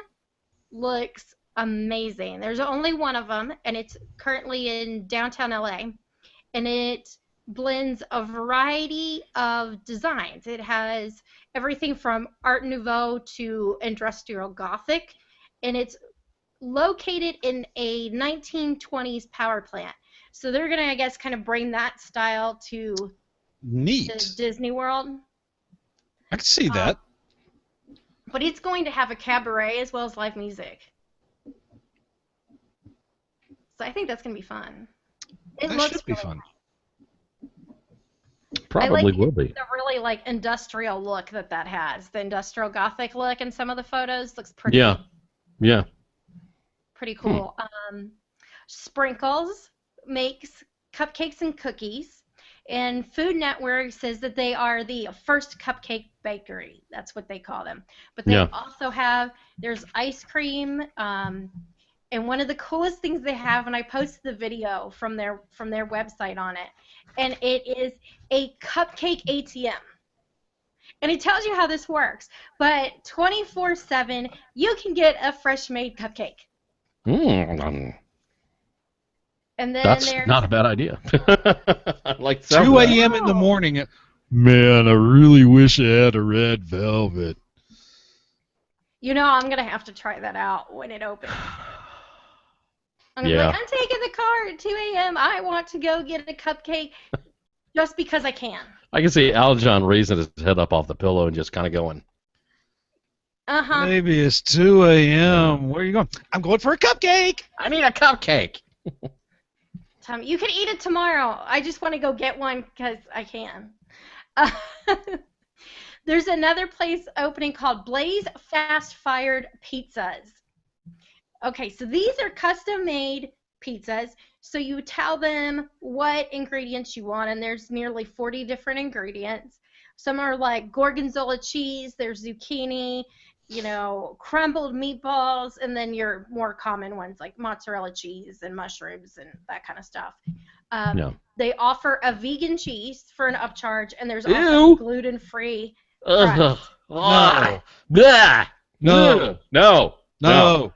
looks amazing. There's only one of them, and it's currently in downtown LA. And it blends a variety of designs. It has everything from Art Nouveau to Industrial Gothic, and it's located in a 1920s power plant. So they're going to, I guess, kind of bring that style to Neat. Disney World. I can see that. But it's going to have a cabaret as well as live music. So I think that's going to be fun. It That looks should be really fun. Probably I like will be. the really like industrial look that has. The industrial gothic look in some of the photos looks pretty Yeah. pretty cool. Sprinkles makes cupcakes and cookies, and Food Network says that they are the first cupcake bakery. That's what they call them. But they also have, there's ice cream, and one of the coolest things they have, and I posted the video from their website on it, and it is a cupcake ATM. And it tells you how this works. But 24/7, you can get a fresh made cupcake. And then That's there's not a bad idea. I like 2 a.m. in the morning. Man, I really wish I had a red velvet. You know, I'm going to have to try that out when it opens. I'm gonna be like, I'm taking the car at 2 a.m. I want to go get a cupcake just because I can. I can see Aljon raising his head up off the pillow and just kind of going. Maybe it's 2 a.m. Where are you going? I'm going for a cupcake. I need a cupcake. Tom, you can eat it tomorrow. I just want to go get one because I can. There's another place opening called Blaze Fast Fired Pizzas. Okay, so these are custom-made pizzas. So you tell them what ingredients you want, and there's nearly 40 different ingredients. Some are like gorgonzola cheese, there's zucchini, you know, crumbled meatballs, and then your more common ones like mozzarella cheese and mushrooms and that kind of stuff. They offer a vegan cheese for an upcharge, and there's also gluten-free. No.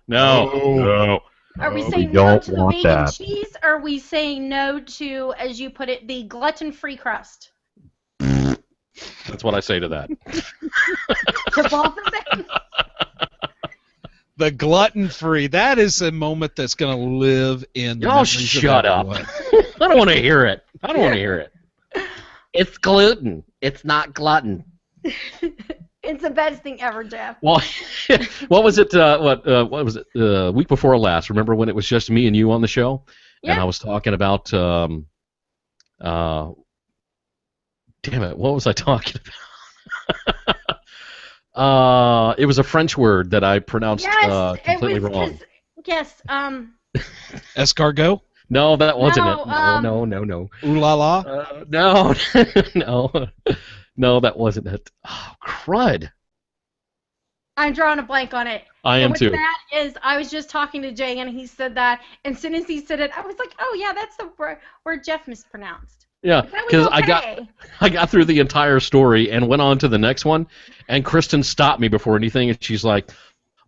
No. Are we saying no to the vegan cheese, or are we saying no to, as you put it, the gluten-free crust? That's what I say to that. To both of them? The gluten-free. That is a moment that's going to live in the Oh, memories shut of up. everyone. I don't want to hear it. I don't want to hear it. It's gluten. It's not glutton. And It's the best thing ever, Jeff. Well, what was it? What was it? Week before last. Remember when it was just me and you on the show, Yeah. and I was talking about. Damn it! What was I talking about? It was a French word that I pronounced completely wrong. Yes. Escargot? No, that wasn't No, it. No. Ooh la la? No, no, that wasn't it. Oh, crud. I'm drawing a blank on it. I am and what's too. bad is I was just talking to Jay and he said that, and as soon as he said it, I was like, oh yeah, that's the word Jeff mispronounced. Yeah, That was because okay. I got through the entire story and went on to the next one, and Kristen stopped me before anything, and she's like,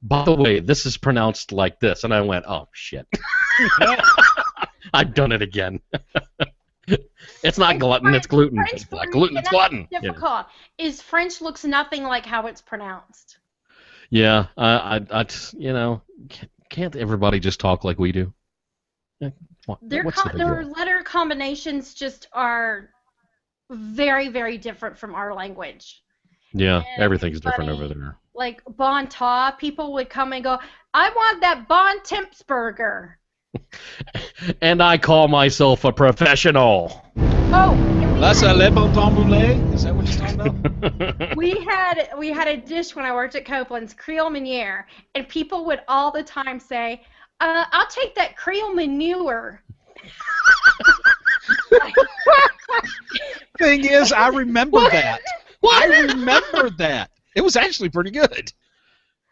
by the way, this is pronounced like this, and I went, oh shit. I've done it again. It's not glutton, it's gluten. French It's not word, gluten, and it's that's glutton. difficult. Is French looks nothing like how it's pronounced. Yeah, I can't everybody just talk like we do? Their What's the big their deal? letter combinations just are very, very different from our language. Yeah, And everything's it's different funny, over there. Like Bon Ta, people would come and go, I want that Bon Temps burger. And I call myself a professional. Oh, and That's a le bon temps brûlé? Is that what you're talking about? we had a dish when I worked at Copeland's, Creole Meunier, and people would all the time say, I'll take that Creole manure. Thing is, I remember that. I remember that. It was actually pretty good.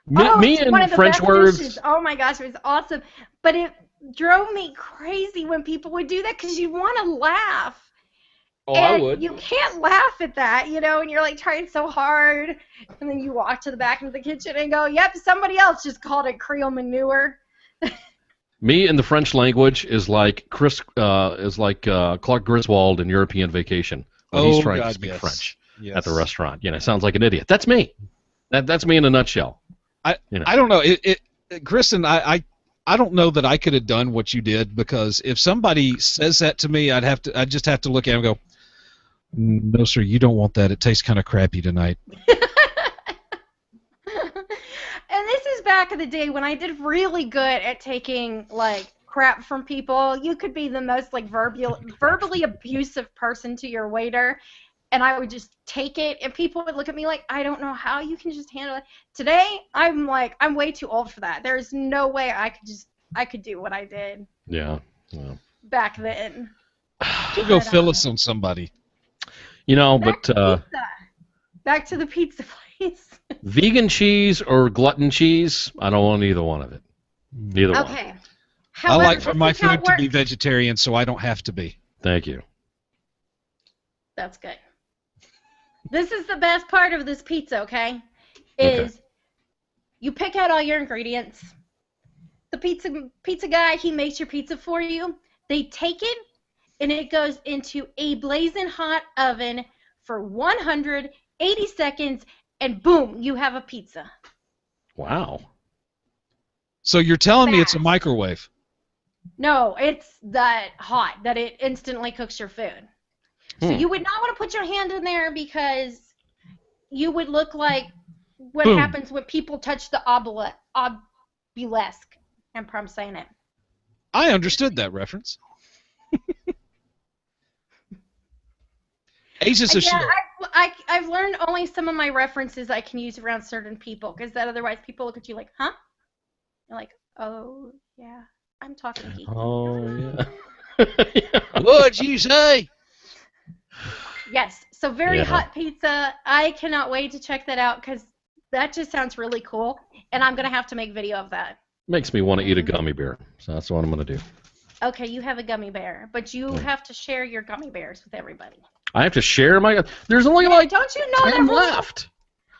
Me It's one of and the French best words. dishes. Oh my gosh, it was awesome. But it drove me crazy when people would do that because you want to laugh. Oh, and I would. You can't laugh at that, and you're like trying so hard, and then you walk to the back of the kitchen and go, "Yep, somebody else just called it Creole manure." Me in the French language is like Clark Griswold in European Vacation when he's trying to speak French at the restaurant. Sounds like an idiot. That's me. That's me in a nutshell. I don't know. Kristen, I don't know that I could have done what you did, because if somebody says that to me, I'd just have to look at him and go, no, sir, you don't want that. It tastes kind of crappy tonight. And this is back in the day when I did really good at taking like crap from people. You could be the most like verbally abusive person to your waiter, and I would just take it, and people would look at me like, I don't know how you can just handle it. Today, I'm way too old for that. There's no way I could do what I did. Yeah. Back then. We'll go fill us on somebody. Back to the pizza place. Vegan cheese or glutton cheese, I don't want either one of it. Neither one. Okay. I like for my food to be vegetarian, so I don't have to be. Thank you. That's good. This is the best part of this pizza, okay? You pick out all your ingredients. The pizza guy, he makes your pizza for you. They take it, and it goes into a blazing hot oven for 180 seconds, and boom, you have a pizza. Wow. So you're telling me it's a microwave? No, it's that hot that it instantly cooks your food. So you would not want to put your hand in there, because you would look like what happens when people touch the obelisk. I'm saying it. I understood that reference. Ages of shield. I've learned only some of my references I can use around certain people, because otherwise people look at you like, huh? You're like, oh, yeah, I'm talking geek. Oh, yeah. What'd you say? Yes, so very hot pizza. I cannot wait to check that out, because that just sounds really cool, and I'm going to have to make video of that. Makes me want to eat a gummy bear, so that's what I'm going to do. Okay, you have a gummy bear, but you have to share your gummy bears with everybody. I have to share my... There's only don't you know 10 that left.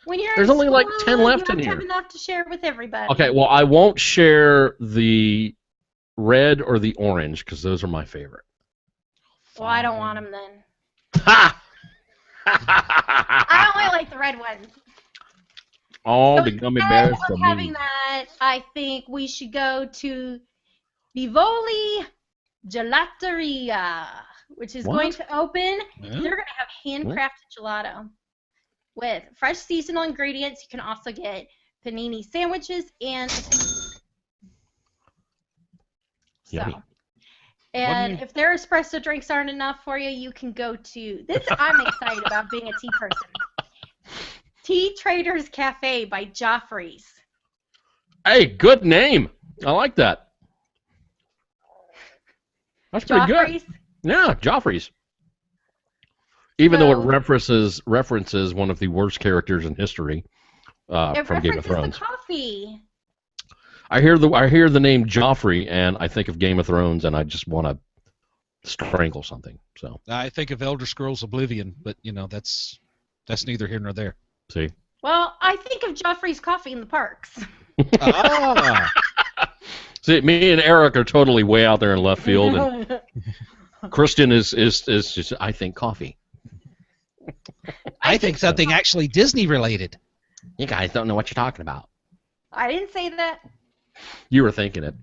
When you're There's only like 10 left in you here. have enough to share with everybody. Okay, well, I won't share the red or the orange, because those are my favorite. Well, I don't want them then. Ha! I only like the red ones. All the gummy bears for Instead of having me. that, I think we should go to Vivoli Gelateria, which is going to open. Yeah. They're going to have handcrafted gelato. with fresh seasonal ingredients. You can also get panini sandwiches and Yummy. so. And if their espresso drinks aren't enough for you, you can go to this. I'm excited about being a tea person. Tea Traders Cafe by Joffrey's. Hey, good name. I like that. That's pretty Joffrey's? good. Yeah, Joffrey's. Even though it references one of the worst characters in history from Game of Thrones. The coffee. I hear the name Joffrey and I think of Game of Thrones and I just want to strangle something. So I think of Elder Scrolls Oblivion, but that's neither here nor there. See. Well, I think of Joffrey's coffee in the parks. See, me and Eric are totally way out there in left field, and Kristen is just I think coffee. I think something actually Disney related. You guys don't know what you're talking about. I didn't say that. You were thinking it.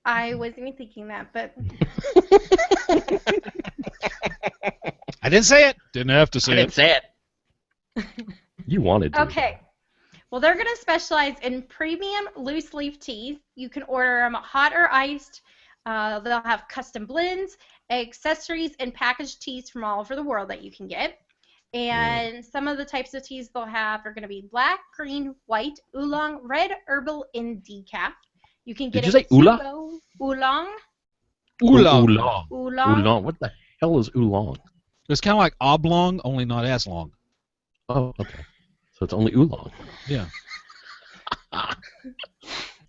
I wasn't even thinking that, but I didn't say it. Didn't have to say I didn't it. say it. You wanted to. okay. Well, they're going to specialize in premium loose leaf teas. You can order them hot or iced. They'll have custom blends, accessories, and packaged teas from all over the world that you can get. And some of the types of teas they'll have are going to be black, green, white, oolong, red, herbal, and decaf. You can get Did you say oolong? Oolong. Oolong. Oolong. Oolong. What the hell is oolong? It's kind of like oblong, only not as long. Oh, okay. So it's only oolong. Yeah.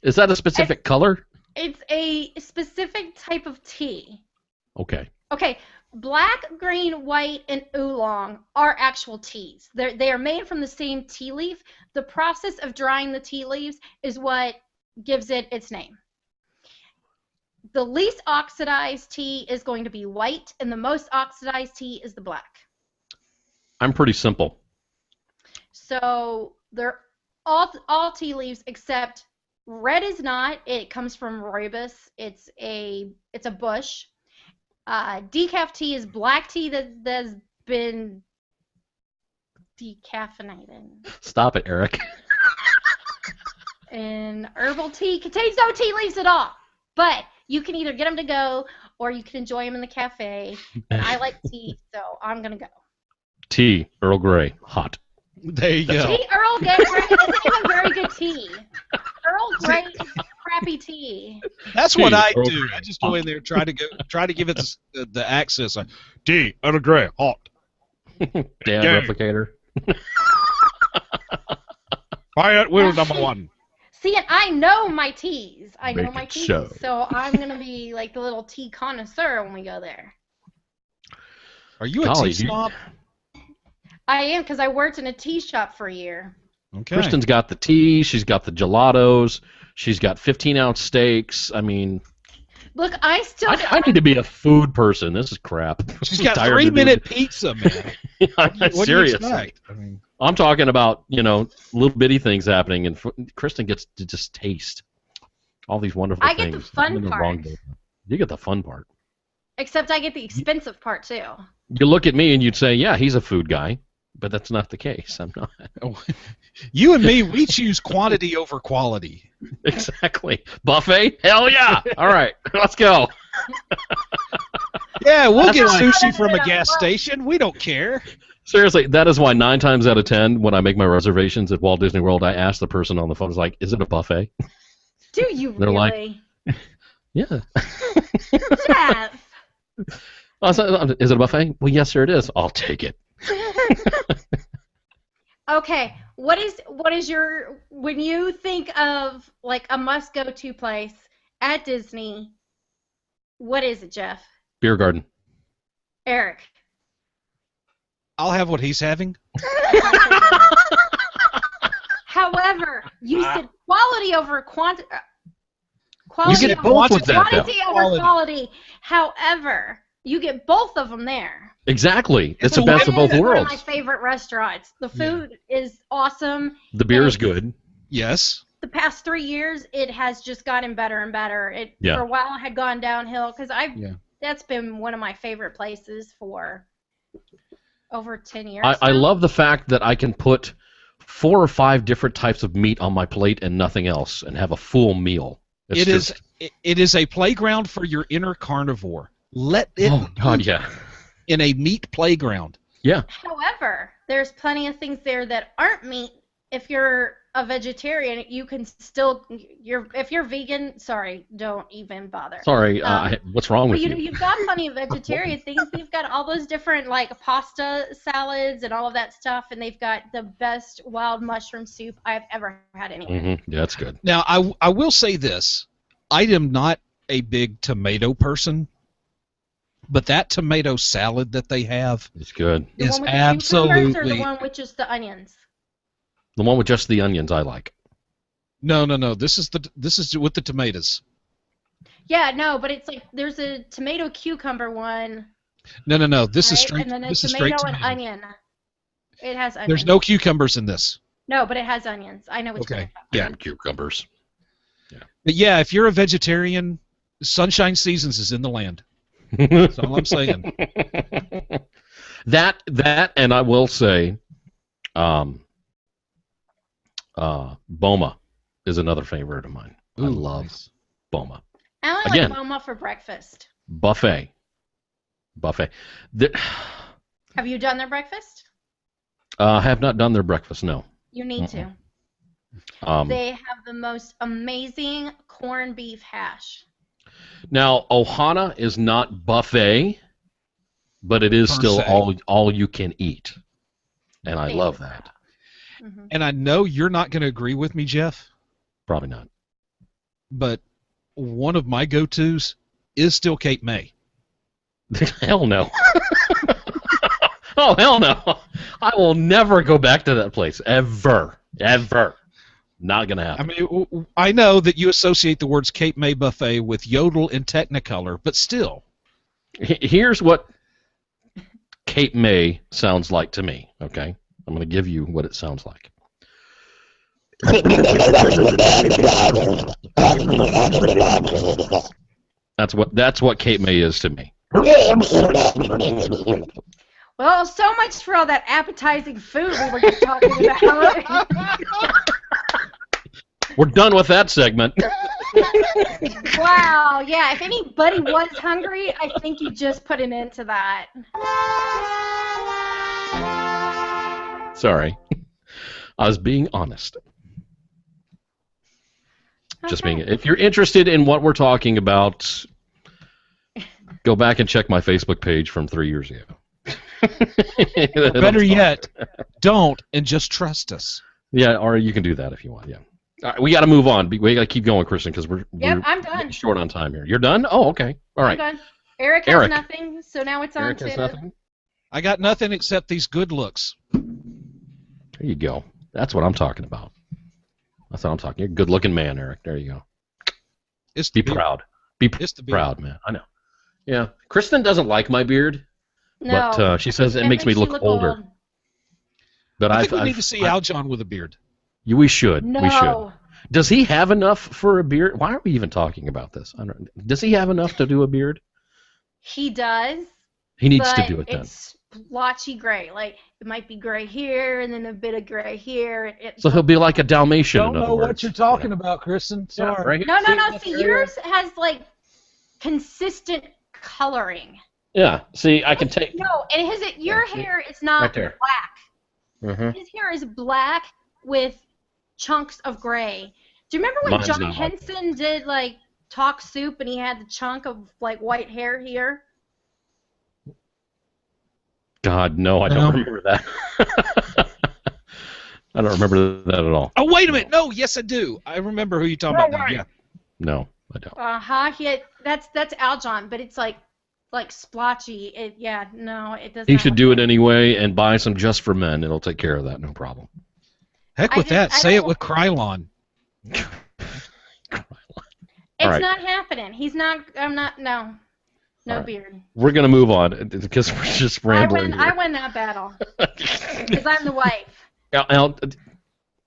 Is that a specific color? It's a specific type of tea. Okay. Okay, black, green, white, and oolong are actual teas. They are made from the same tea leaf. The process of drying the tea leaves is what gives it its name. The least oxidized tea is going to be white, and the most oxidized tea is the black. I'm pretty simple. So they're all tea leaves except red is not. It comes from rooibos. It's a bush. Decaf tea is black tea that's been decaffeinated. Stop it, Eric. And herbal tea contains no tea leaves at all. But you can either get them to go or you can enjoy them in the cafe. And I like tea, so I'm going to go. Tea, Earl Grey, hot. There you go. Tea Earl Grey isn't even very good tea. Earl Grey is crappy tea. That's what I Earl do. Grey. I just go in there try to give it the access. Like, D. Earl Grey, hot. Damn Yeah. replicator. Fire at will number 1. See, and I know my teas. I know Make my it teas. so. So I'm going to be like the little tea connoisseur when we go there. are you a Golly, tea snob? I am, because I worked in a tea shop for a year. Okay. Kristen's got the tea. She's got the gelatos. She's got 15-ounce steaks. I mean, Look, I still... I need to be a food person. This is crap. She's I'm got tired of 3-minute pizza, man. doing- I'm What do you serious. expect? I mean, I'm talking about, little bitty things happening, and Kristen gets to just taste all these wonderful I things. get the fun I'm in part. wrong boat. You get the fun part. Except I get the expensive part, too. You look at me and you'd say, yeah, he's a food guy, but that's not the case. I'm not. you and me, we choose quantity over quality. Exactly. Buffet? Hell yeah. All right, let's go. Yeah, we'll get why- sushi from a gas station. We don't care. Seriously, that is why 9 times out of 10, when I make my reservations at Walt Disney World, I ask the person on the phone, like, is it a buffet? Do you They're like- really? Yeah. Jeff! Is it a buffet? Well, yes, sir, it is. I'll take it. Okay, what is your... When you think of, like, a must-go-to place at Disney, what is it, Jeff? Beer garden. Eric? I'll have what he's having. However, you said quality over quantity. You Quality get over both with that, though. quantity over quality. However, you get both of them there. Exactly. It's It's the a best of both It is one of worlds. my favorite restaurants. The food is awesome. The beer is and good. Yes. The past 3 years, it has just gotten better and better. It Yeah. for a while had gone downhill because Yeah. that's been one of my favorite places for over 10 years. I now. love the fact that I can put 4 or 5 different types of meat on my plate and nothing else, and have a full meal. It is a playground for your inner carnivore. Let it Oh God, yeah. in a meat playground. Yeah. However, there's plenty of things there that aren't meat. If you're a vegetarian, you can still. If you're vegan, sorry, don't even bother. Sorry, what's wrong with you? You've got plenty of vegetarian things. They've got all those different like pasta salads and all of that stuff, and they've got the best wild mushroom soup I've ever had anywhere. Mm-hmm. Yeah, that's good. Now, I will say this. I am not a big tomato person, but that tomato salad that they have It's good. The is one with the cucumbers or absolutely... the one with just the onions? The one with just the onions I like. No. This is with the tomatoes. Yeah, no, but it's like there's a tomato cucumber one. No. This is right? straight. And then a This is straight tomato and tomato. onion. It has onions. There's no cucumbers in this. No, but it has onions. I know which Okay. one. Yeah. Damn cucumbers. But yeah, if you're a vegetarian, Sunshine Seasons is in the land. That's all I'm saying. That, and I will say, Boma is another favorite of mine. I Ooh, love nice. Boma. I only Again. like Boma for breakfast. Buffet. Have you done their breakfast? Have not done their breakfast, no. You need to. They have the most amazing corned beef hash. Now, Ohana is not buffet, but it is Per still se. all you can eat. And I Thank love you. that. Mm-hmm. And I know you're not going to agree with me, Jeff, Probably not. but one of my go-tos is still Cape May. Hell no. Oh, hell no. I will never go back to that place. Ever. Ever. Not going to happen. I mean, I know that you associate the words Cape May buffet with Yodel and Technicolor, but still. Here's what Cape May sounds like to me, okay? I'm going to give you what it sounds like. That's what Cape May is to me. Well, so much for all that appetizing food we were just talking about. We're done with that segment. Wow, yeah, if anybody was hungry, I think you just put an end to that. Sorry. I was being honest. Just being. If you're interested in what we're talking about, go back and check my Facebook page from 3 years ago. Better yet, don't and just trust us. Yeah, or you can do that if you want. Yeah. All right, we got to move on. We got to keep going, Kristen, because we're I'm done. short on time here. You're done? Oh, okay. All right. I'm done. Eric has nothing, so now it's on Eric to... has nothing. I got nothing except these good looks. There you go. That's what I'm talking about. That's what I'm talking. You're a good-looking man, Eric. There you go. It's Be the beard. proud. Be It's the beard. proud, man. I know. Yeah. Kristen doesn't like my beard, No, but she says it makes me you look older. old. But I think we need to see Aljon with a beard. We should. No. We should. Does he have enough for a beard? Why are we even talking about this? I don't. Does he have enough to do a beard? He does. He needs to but do it then. It's splotchy gray. Like, it might be gray here and then a bit of gray here. So he'll be like a Dalmatian. Don't in other know words. what you're talking about, Kristen. Yeah, Sorry. right here. No. See, yours has, like, consistent coloring. Yeah. See, I can take. No, and your hair is not Right there. black. Mhm. His hair is black with chunks of gray. Do you remember when Mine's John not like Henson did, like, Talk Soup and he had the chunk of, like, white hair here? God, no, I don't remember that. I don't remember that at all. Oh, wait a minute. No, yes, I do. I remember who you're talking about now. Yeah. No, I don't. That's Aljon, but it's like splotchy. It doesn't. He should do it anyway and buy some Just for Men. It'll take care of that, no problem. Heck with that. Say it with Krylon. It's not happening. He's not. I'm not. No. No right. beard. We're going to move on because we're just rambling. I win that battle because I'm the wife.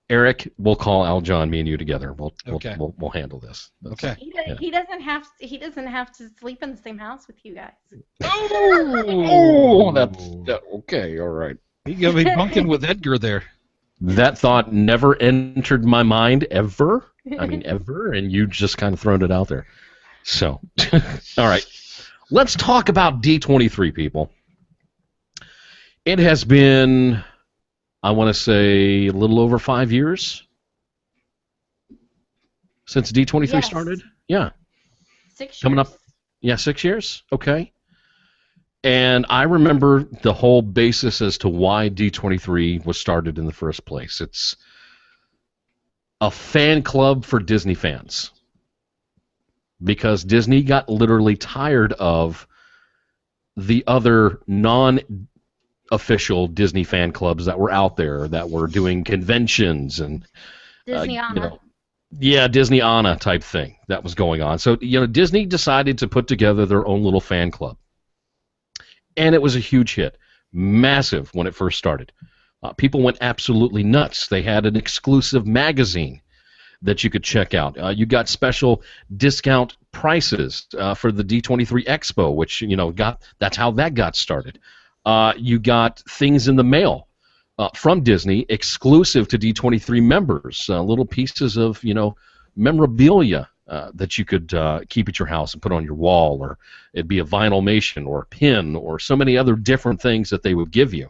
Eric, we'll call Al John, me and you together. Okay. We'll handle this. Okay. He doesn't have to sleep in the same house with you guys. Oh, okay. All right. You're gonna be bunking with Edgar there. That thought never entered my mind ever. I mean, ever, and you just kind of thrown it out there. So, all right. Let's talk about D23, people. It has been, I want to say, a little over 5 years since D23 started. Yeah. 6 years. Coming up. Yeah, 6 years. Okay. And I remember the whole basis as to why D23 was started in the first place. It's a fan club for Disney fans. Because Disney got literally tired of the other non-official Disney fan clubs that were out there that were doing conventions and Disney-ana. Disney-ana type thing that was going on. So, Disney decided to put together their own little fan club. And it was a huge hit. Massive when it first started. People went absolutely nuts. They had an exclusive magazine that you could check out. You got special discount prices for the D23 Expo, which, that's how that got started. You got things in the mail from Disney exclusive to D23 members, little pieces of, memorabilia that you could keep at your house and put on your wall, or it'd be a vinylmation or a pin or so many other different things that they would give you.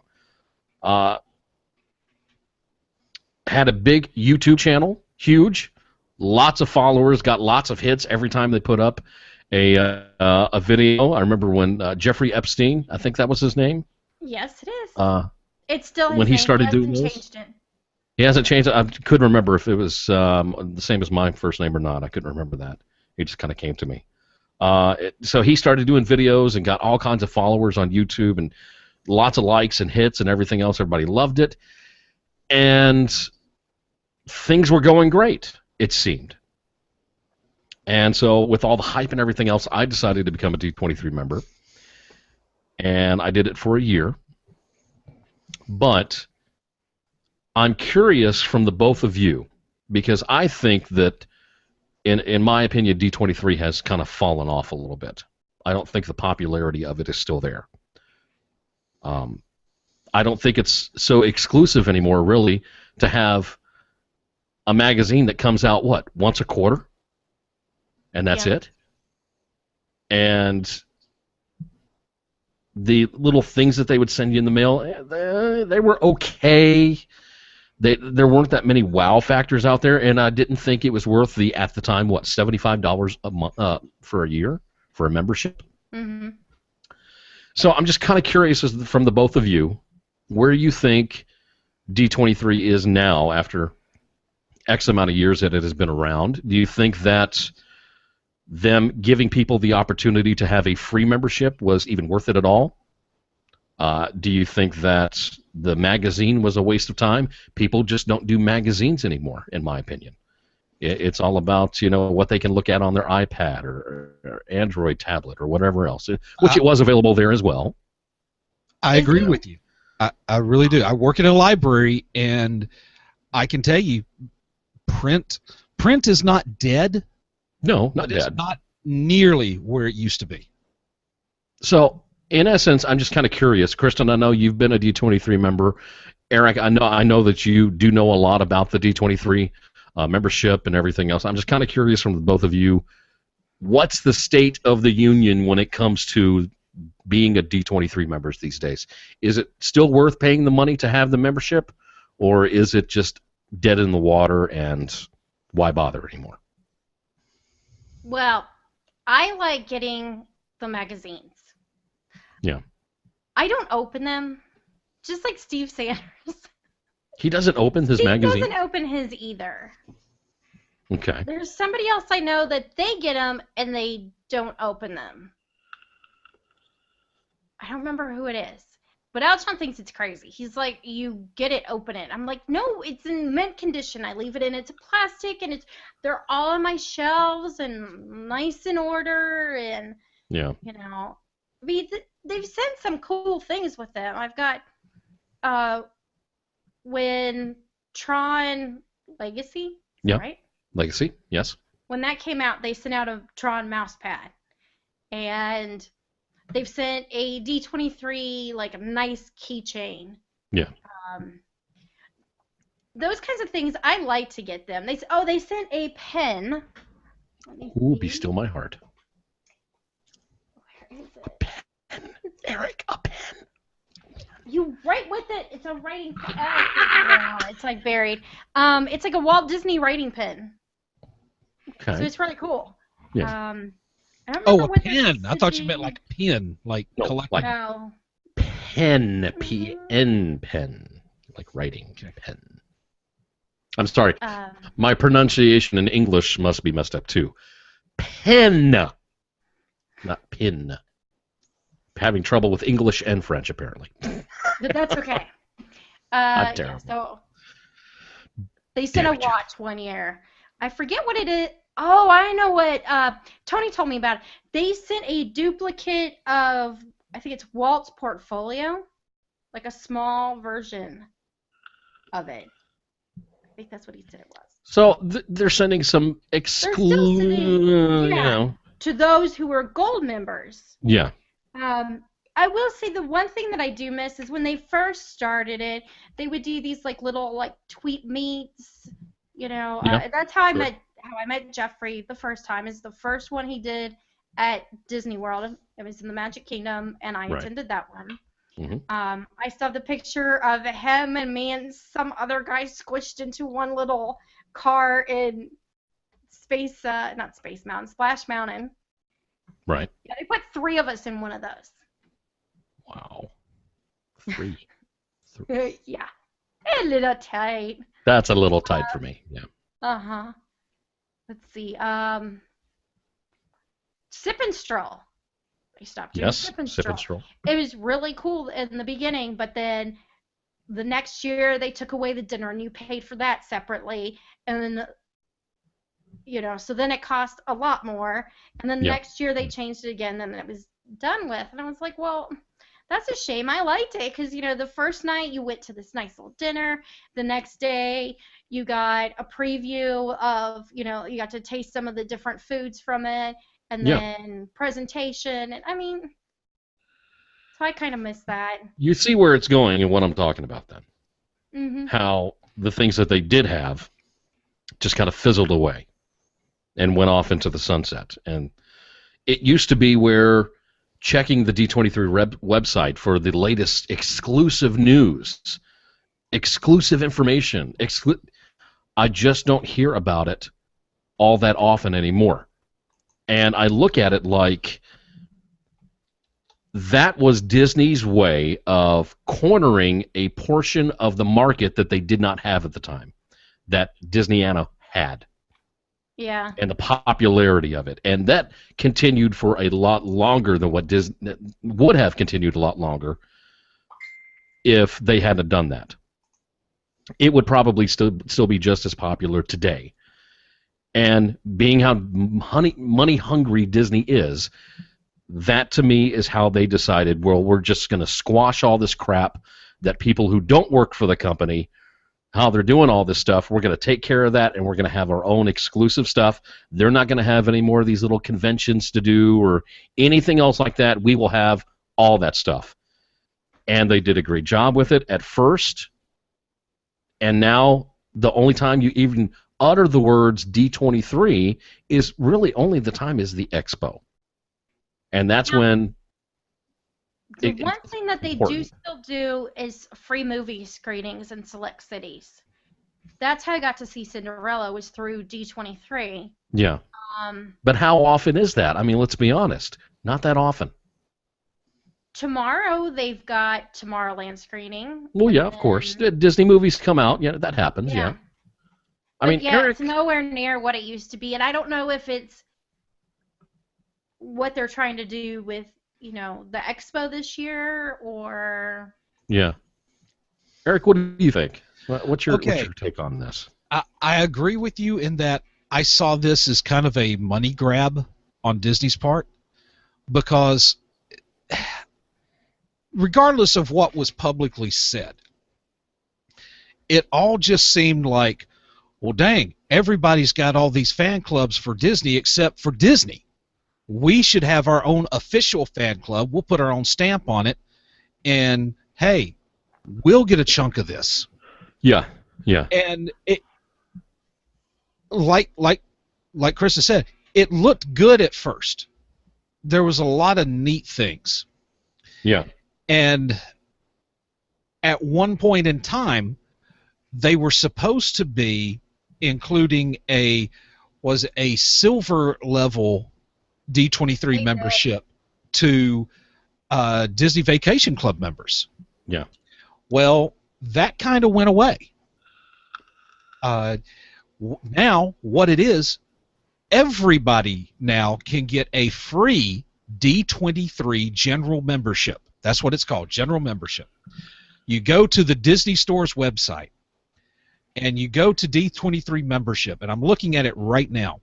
Had a big YouTube channel, huge, lots of followers, got lots of hits every time they put up a video. I remember when Jeffrey Epstein, I think that was his name. Yes, it is. It's still his when name. he started doing hasn't this. Changed it. He hasn't changed it. I couldn't remember if it was the same as my first name or not. I couldn't remember that. It just kind of came to me. So he started doing videos and got all kinds of followers on YouTube and lots of likes and hits and everything else. Everybody loved it. And things were going great, it seemed. And so with all the hype and everything else, I decided to become a D23 member. And I did it for a year. But I'm curious from the both of you, because I think that, in my opinion, D23 has kind of fallen off a little bit. I don't think the popularity of it is still there. I don't think it's so exclusive anymore, really, to have a magazine that comes out, once a quarter? And that's it? And the little things that they would send you in the mail, they were okay. There weren't that many wow factors out there, and I didn't think it was worth at the time, $75 a month for a year for a membership? Mm-hmm. So I'm just kind of curious from the both of you, where you think D23 is now after X amount of years that it has been around. Do you think that them giving people the opportunity to have a free membership was even worth it at all? Do you think that the magazine was a waste of time? People just don't do magazines anymore, in my opinion. It's all about, what they can look at on their iPad or Android tablet or whatever else, which it was available there as well. I agree with you. I really do. I work in a library, and I can tell you, print is not dead. No, not dead. It's not nearly where it used to be. So, in essence, I'm just kind of curious. Kristen, I know you've been a D23 member. Eric, I know that you do know a lot about the D23 membership and everything else. I'm just kind of curious from both of you, what's the state of the union when it comes to being a D23 members these days? Is it still worth paying the money to have the membership, or is it just dead in the water and why bother anymore? Well, I like getting the magazines. Yeah. I don't open them, just like Steve Sanders. He doesn't open his magazine? He doesn't open his either. Okay. There's somebody else I know that they get them and they don't open them. I don't remember who it is. But Aljon thinks it's crazy. He's like, you get it, open it. I'm like, no, it's in mint condition. I leave it in. It's a plastic, and they're all on my shelves and nice in order. And, yeah. I mean, they've sent some cool things with them. I've got when Tron Legacy. Is Yeah. that right? Legacy, yes. When that came out, they sent out a Tron mouse pad, and they've sent a D23 like a nice keychain. Yeah. Those kinds of things, I like to get them. They sent a pen. Let me Ooh, see. be still my heart. Where is it? Pen. Eric, a pen. You write with it. It's a writing pen. It's like buried. It's like a Walt Disney writing pen. Okay. So it's really cool. Yeah. I don't Oh, remember a what the pen. I thought you meant messaging- like a pen, like No, collect. like- No. Pen. P-N pen. Like writing. Pen. I'm sorry. My pronunciation in English must be messed up too. Pen. Not pin. Having trouble with English and French, apparently. But that's okay. I'm terrible. So they sent Damn a it, Jeff. watch one year. I forget what it is. Oh, I know what. Tony told me about it. They sent a duplicate of, I think it's Walt's portfolio, like a small version of it. I think that's what he said it was. So they're sending some still sending- To those who were gold members. Yeah. I will say the one thing that I do miss is when they first started it, they would do these like little like tweet meets. Yeah, That's how sure. I met Jeffrey the first time. Is the first one he did at Disney World. It was in the Magic Kingdom, and I Right. attended that one. Mhm. I still have the picture of him and me and some other guy squished into one little car in not Space Mountain, Splash Mountain. Right. Yeah, they put 3 of us in one of those. Wow. 3. Yeah, a little tight. That's a little tight for me. Yeah. Uh-huh. Let's see. Sip and Stroll. They stopped doing Yes. Sip and Sip Stroll. and stroll. It was really cool in the beginning, but then the next year they took away the dinner and you paid for that separately, and then so then it cost a lot more, and then the Yeah. next year they changed it again, and it was done with, and I was like, well, that's a shame. I liked it because the first night you went to this nice little dinner, the next day you got a preview of you got to taste some of the different foods from it, and Yeah. then presentation, and so I kind of miss that. You see where it's going and what I'm talking about then. Hmm. How the things that they did have just kind of fizzled away and went off into the sunset. And it used to be where checking the D23 website for the latest exclusive news, exclusive information, I just don't hear about it all that often anymore. And I look at it like that was Disney's way of cornering a portion of the market that they did not have at the time, that Disneyana had, Yeah. and the popularity of it. And that continued for a lot longer than what Disney would have continued a lot longer if they hadn't done that. It would probably still be just as popular today. And being how money hungry Disney is, that to me is how they decided, well, we're just going to squash all this crap that people who don't work for the company, how they're doing all this stuff, we're going to take care of that, and we're going to have our own exclusive stuff. They're not going to have any more of these little conventions to do or anything else like that. We will have all that stuff. And they did a great job with it at first, and now the only time you even utter the words D23 is really only the time is the expo. And that's when The one thing that they do important. still do is free movie screenings in select cities. That's how I got to see Cinderella, was through D23. Yeah. Um, But how often is that? I mean, let's be honest. Not that often. Tomorrow they've got Tomorrowland screening. Well, yeah, and of course. then- Disney movies come out. Yeah, that happens. Yeah. I But mean, yeah, Eric. it's nowhere near what it used to be, and I don't know if it's what they're trying to do with, the expo this year, or Yeah. Eric, what do you think? What's your Okay. take on this? I agree with you in that I saw this as kind of a money grab on Disney's part, because regardless of what was publicly said, it all just seemed like, Well, dang, everybody's got all these fan clubs for Disney except for Disney. We should have our own official fan club. We'll put our own stamp on it, and hey, we'll get a chunk of this. Yeah, yeah. And it, like Krista said, it looked good at first. There was a lot of neat things. Yeah. And at one point in time, they were supposed to be including a silver level D23 membership to Disney Vacation Club members. Yeah. Well, that kind of went away. Now, what it is, everybody now can get a free D23 general membership. That's what it's called, general membership. You go to the Disney Store's website, and you go to D23 membership, and I'm looking at it right now.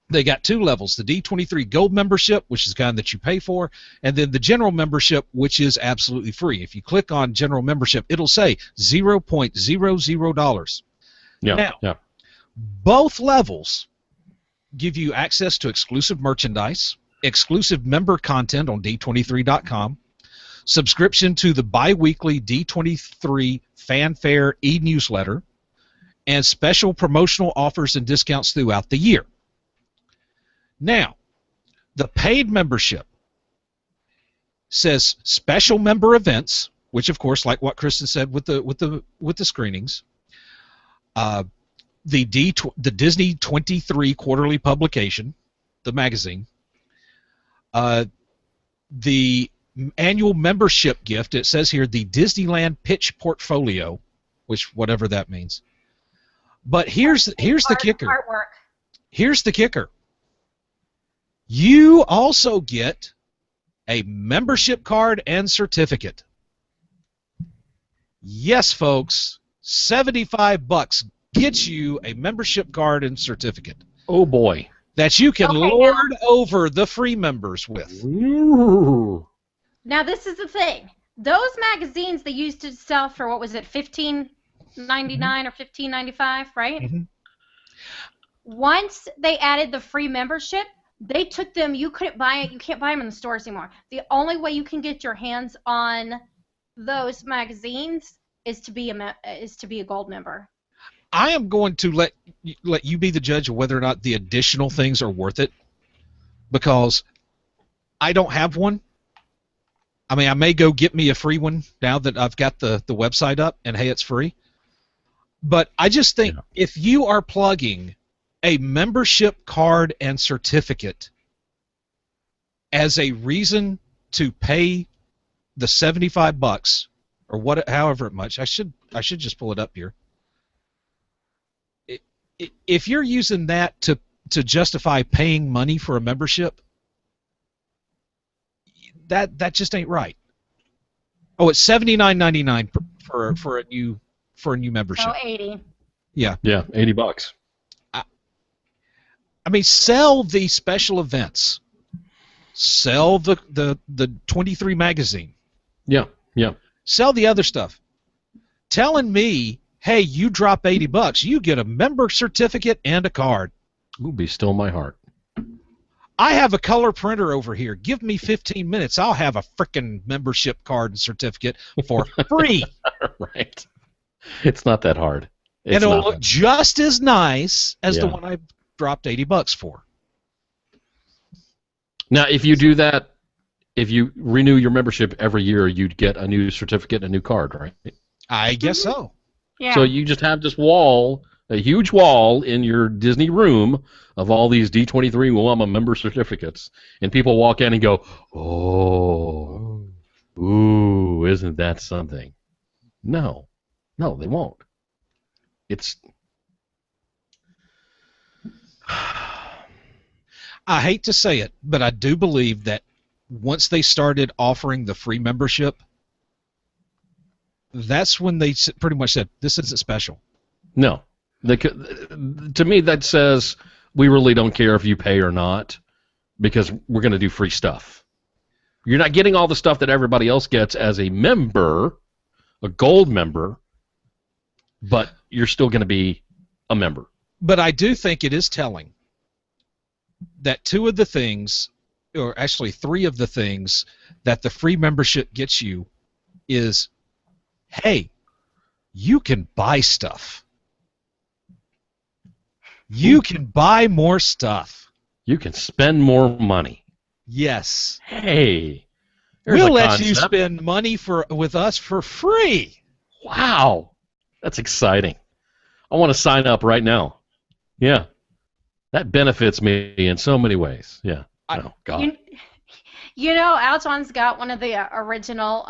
They got two levels, the D23 Gold membership, which is the kind that you pay for, and then the general membership, which is absolutely free. If you click on general membership, it'll say $0.00. Yeah. Now, yeah. both levels give you access to exclusive merchandise, exclusive member content on D23.com, subscription to the bi-weekly D23 Fanfare e-newsletter, and special promotional offers and discounts throughout the year. Now, the paid membership says special member events, which of course, like what Kristen said with the screenings, the Disney 23 quarterly publication, the magazine, the annual membership gift. It says here the Disneyland Pitch Portfolio, which whatever that means. But here's the kicker. Artwork. Here's the kicker. You also get a membership card and certificate. Yes, folks, $75 gets you a membership card and certificate. Oh boy. That you can lord over the free members with. Ooh. Now this is the thing. Those magazines they used to sell for what was it, $15.99 or $15.95, right? Mm-hmm. Once they added the free membership, they took them. You couldn't buy it. You can't buy them in the stores anymore. The only way you can get your hands on those magazines is to be a gold member. I am going to let you be the judge of whether or not the additional things are worth it, because I don't have one. I mean, I may go get me a free one now that I've got the website up, and hey, it's free. But I just think if you are plugging a membership card and certificate as a reason to pay the $75 or however much, I should just pull it up here. If you're using that to justify paying money for a membership, that just ain't right. Oh, it's $79.99 for a new membership. So 80. Yeah. Yeah, $80. I mean, sell the special events. Sell the 23 magazine. Yeah, yeah. Sell the other stuff. Telling me, hey, you drop $80, you get a member certificate and a card. Ooh, be still my heart. I have a color printer over here. Give me 15 minutes. I'll have a frickin' membership card and certificate for free. Right. It's not that hard. And it'll look just as nice as the Yeah. one I dropped $80 for. Now, if you do that, if you renew your membership every year, you'd get a new certificate and a new card, right? I guess so. Yeah. So you just have this wall, a huge wall in your Disney room of all these D23 well, I'm a member certificates, and people walk in and go, oh, ooh, isn't that something? No, they won't. It's... I hate to say it, but I do believe that once they started offering the free membership, that's when they pretty much said, this isn't special. No. To me, that says we really don't care if you pay or not because we're going to do free stuff. You're not getting all the stuff that everybody else gets as a member, a gold member, but you're still going to be a member. But I do think it is telling that 2 of the things, or actually 3 of the things, that the free membership gets you is, hey, you can buy stuff. You can buy more stuff. You can spend more money. Yes. Hey. There's We'll a let you concept. spend money with us for free. Wow. That's exciting. I want to sign up right now. Yeah. That benefits me in so many ways. Yeah. Oh, God. You know, Alton's got one of the original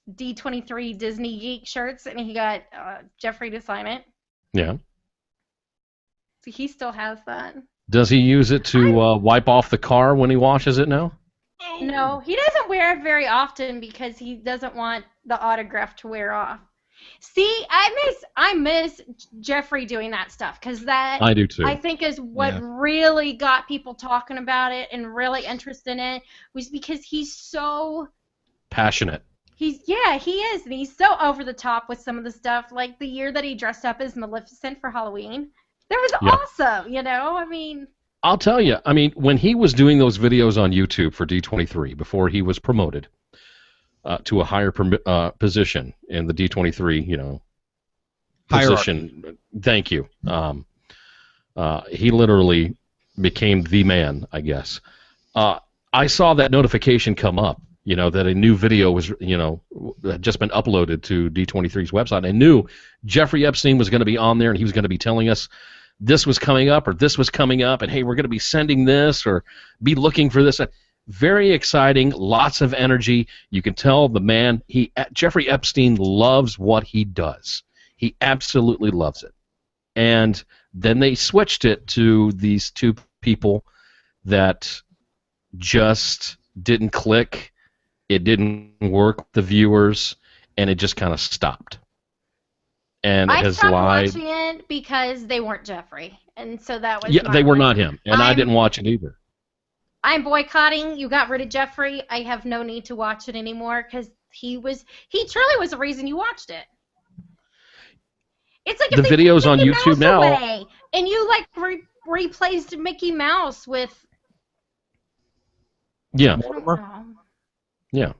D23 Disney Geek shirts, and he got Jeffrey to sign it. Yeah. So he still has that. Does he use it to wipe off the car when he washes it now? No, he doesn't wear it very often because he doesn't want the autograph to wear off. See, I miss Jeffrey doing that stuff, because that I do too. I think is what really got people talking about it and really interested in it, was because he's so passionate. he is, and he's so over the top with some of the stuff. Like the year that he dressed up as Maleficent for Halloween, that was awesome. You know, I mean. I'll tell you. I mean, when he was doing those videos on YouTube for D23 before he was promoted to a higher position in the D23, position. Thank you. He literally became the man, I guess. I saw that notification come up, that a new video was, had just been uploaded to D23's website. I knew Jeffrey Epstein was going to be on there, and he was going to be telling us this was coming up or this was coming up, and hey, we're going to be sending this or be looking for this. Very exciting, lots of energy. You can tell the man, Jeffrey Epstein loves what he does. He absolutely loves it. And then they switched it to these 2 people that just didn't click. It didn't work with the viewers, and it just kind of stopped. And I has stopped lied. watching it because they weren't Jeffrey, and so that was. Yeah, they were not him, and I didn't watch it either. I'm boycotting. You got rid of Jeffrey. I have no need to watch it anymore because he truly was the reason you watched it. It's like the videos on YouTube now, away, and you like replaced Mickey Mouse with. Yeah. Yeah.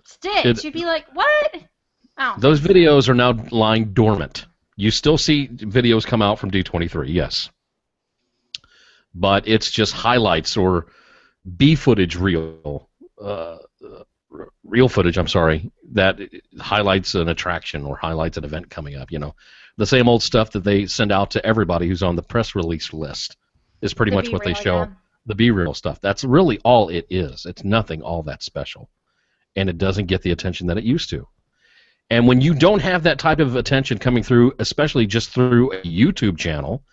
Stitch. You'd be like, what? Oh. Those videos are now lying dormant. You still see videos come out from D23, yes. But it's just highlights or B footage real footage, I'm sorry, that highlights an attraction or highlights an event coming up, The same old stuff that they send out to everybody who's on the press release list is pretty much what they show. The B-reel stuff. That's really all it is. It's nothing all that special. And it doesn't get the attention that it used to. And when you don't have that type of attention coming through, especially just through a YouTube channel,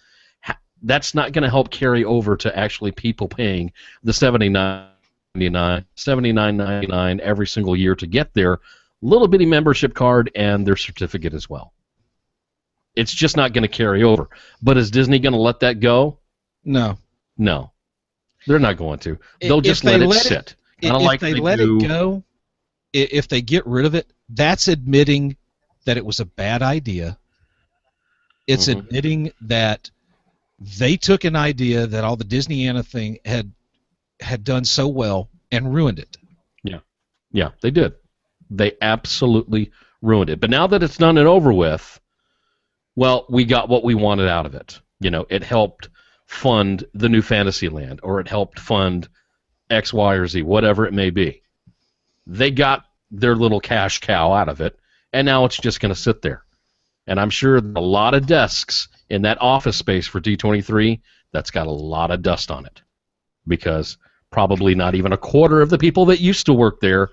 that's not going to help carry over to actually people paying the $79.99 every single year to get their little bitty membership card and their certificate as well. It's just not going to carry over. But is Disney going to let that go? No. No. They're not going to. They'll just let it sit. If they let it go, if they get rid of it, that's admitting that it was a bad idea. It's admitting that they took an idea that all the Disneyana thing had done so well and ruined it. Yeah, they did. They absolutely ruined it. But now that it's done and over with, well, we got what we wanted out of it. It helped fund the new Fantasyland, or it helped fund X, Y, or Z, whatever it may be. They got their little cash cow out of it, and now it's just going to sit there. And I'm sure a lot of desks in that office space for D23, that's got a lot of dust on it, because probably not even a quarter of the people that used to work there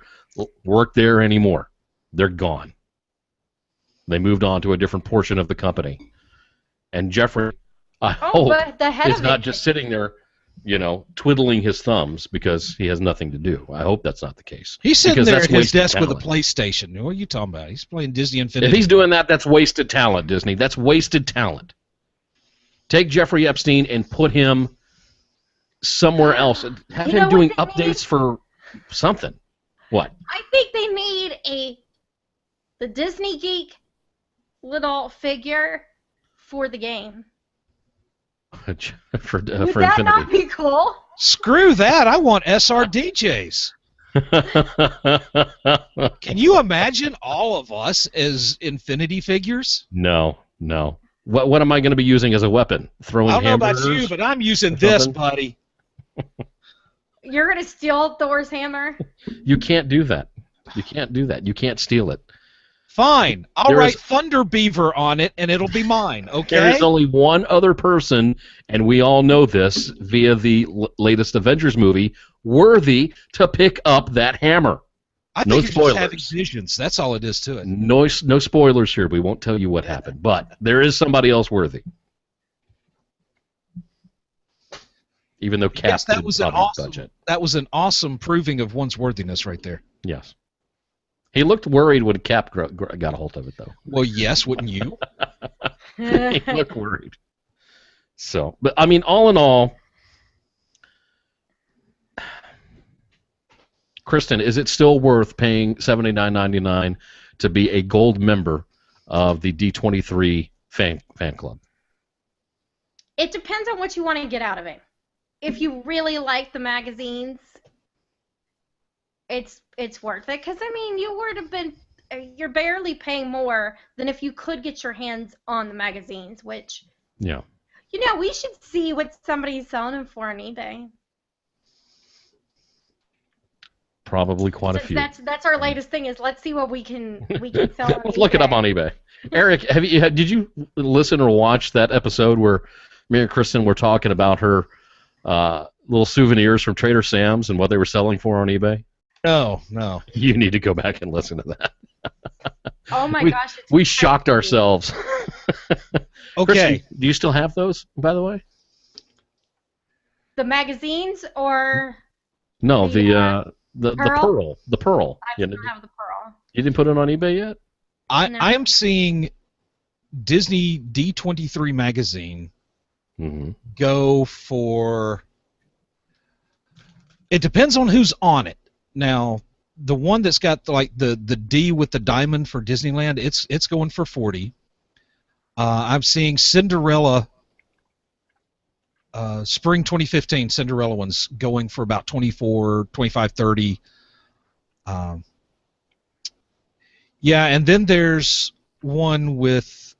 anymore. They're gone. They moved on to a different portion of the company. And Jeffrey, I hope, is not just sitting there, twiddling his thumbs because he has nothing to do. I hope that's not the case. He's sitting there at his desk with a PlayStation. What are you talking about? He's playing Disney Infinity. If he's doing that, that's wasted talent, Disney. That's wasted talent. Take Jeffrey Epstein and put him somewhere else. Have him doing updates for something. What? I think they need the Disney Geek little figure for the game. for Would Infinity. that not be cool? Screw that! I want SRDJs. Can you imagine all of us as Infinity figures? No. What am I going to be using as a weapon? Throwing I don't know about hamburgers you, but I'm using or this, something? buddy. You're gonna steal Thor's hammer? You can't do that. You can't steal it. Fine. I'll There write is- Thunder Beaver on it, and it'll be mine, okay? There is only one other person, and we all know this via the latest Avengers movie, worthy to pick up that hammer. I no think you're spoilers. just having visions. That's all it is to it. No spoilers here. We won't tell you what happened, but there is somebody else worthy. Even though Cap Yes, that didn't was an cover his awesome. budget. That was an awesome proving of one's worthiness right there. Yes. He looked worried when Cap got a hold of it, though. Well, yes, wouldn't you? He looked worried. So, but I mean, all in all, Kristen, is it still worth paying $79.99 to be a gold member of the D23 fan club? It depends on what you want to get out of it. If you really like the magazines, it's worth it. Because, I mean, you're barely paying more than if you could get your hands on the magazines, which, Yeah. we should see what somebody's selling them for on eBay. Probably quite a Since few. That's our latest thing is let's see what we can sell on Let's look it up on eBay. Eric, did you listen or watch that episode where me and Kristen were talking about her little souvenirs from Trader Sam's and what they were selling for on eBay? No. You need to go back and listen to that. Oh my gosh. It's We shocked crazy. ourselves. Okay. Kristen, do you still have those, by the way? The magazines or No, the Pearl? pearl. The pearl. I You don't have the pearl. didn't put it on eBay yet? No. I am seeing Disney D23 magazine Mm-hmm. go for. It depends on who's on it. Now, the one that's got the D with the diamond for Disneyland, it's going for 40. I'm seeing Cinderella. Spring 2015 Cinderella one's going for about 24, 25, 30. Yeah, and then there's one with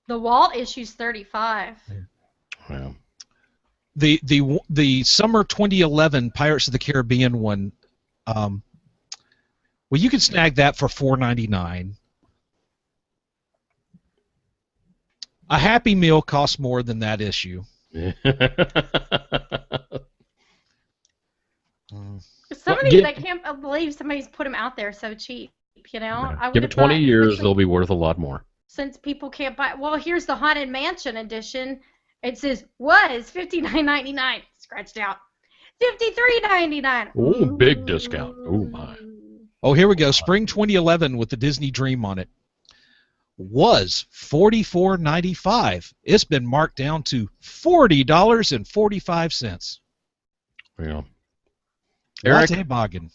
The Walt issue's 35. Yeah. the summer 2011 Pirates of the Caribbean one. Well, you can snag that for $4.99. A Happy Meal costs more than that issue. Some of these, I can't believe somebody's put them out there so cheap. I Give it 20 years, they'll be worth a lot more. Since people can't buy. Well, here's the Haunted Mansion edition. It says was $59.99, scratched out. $53.99. Ooh, big discount. Ooh, my. Oh, here we go. Spring 2011 with the Disney Dream on it. Was $44.95. It's been marked down to $40.45. Yeah. Eric, Latte Boggin.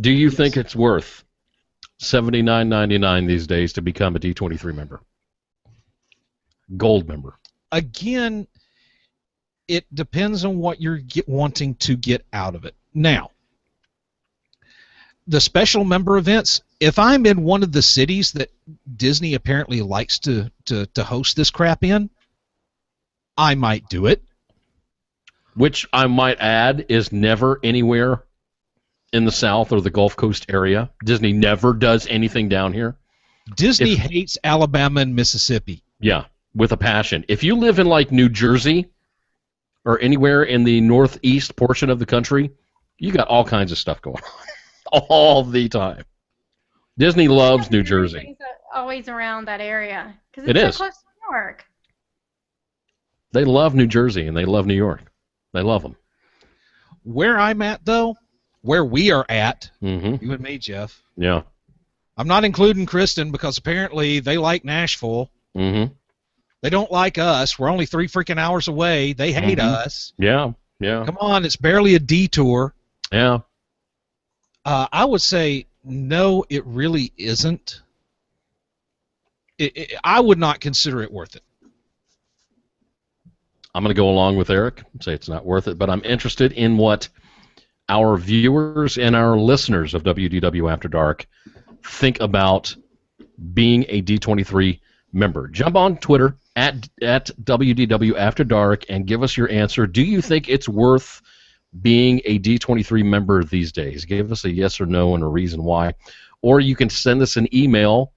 do you think it's worth $79.99 these days to become a D23 member? Gold member. Again, it depends on what you're wanting to get out of it. Now, the special member events, if I'm in one of the cities that Disney apparently likes to host this crap in, I might do it. Which I might add is never anywhere in the South or the Gulf Coast area. Disney never does anything down here. Disney hates Alabama and Mississippi. Yeah, with a passion. If you live in like New Jersey or anywhere in the northeast portion of the country, you got all kinds of stuff going on all the time. Disney loves New Jersey. Everything's always around that area because It it's is. so close to New York. They love New Jersey and they love New York. They love them. Where I'm at, though, where we are at, Mm-hmm. you and me, Jeff, Yeah. I'm not including Kristen because apparently they like Nashville. Mm-hmm. They don't like us. We're only 3 freaking hours away. They hate us. Yeah. Yeah. Come on, it's barely a detour. Yeah. I would say no, it really isn't. I would not consider it worth it. I'm going to go along with Eric and say it's not worth it, but I'm interested in what our viewers and our listeners of WDW After Dark think about being a D23 member. Jump on Twitter at WDW After Dark and give us your answer. Do you think it's worth being a D23 member these days? Give us a yes or no and a reason why. Or you can send us an email.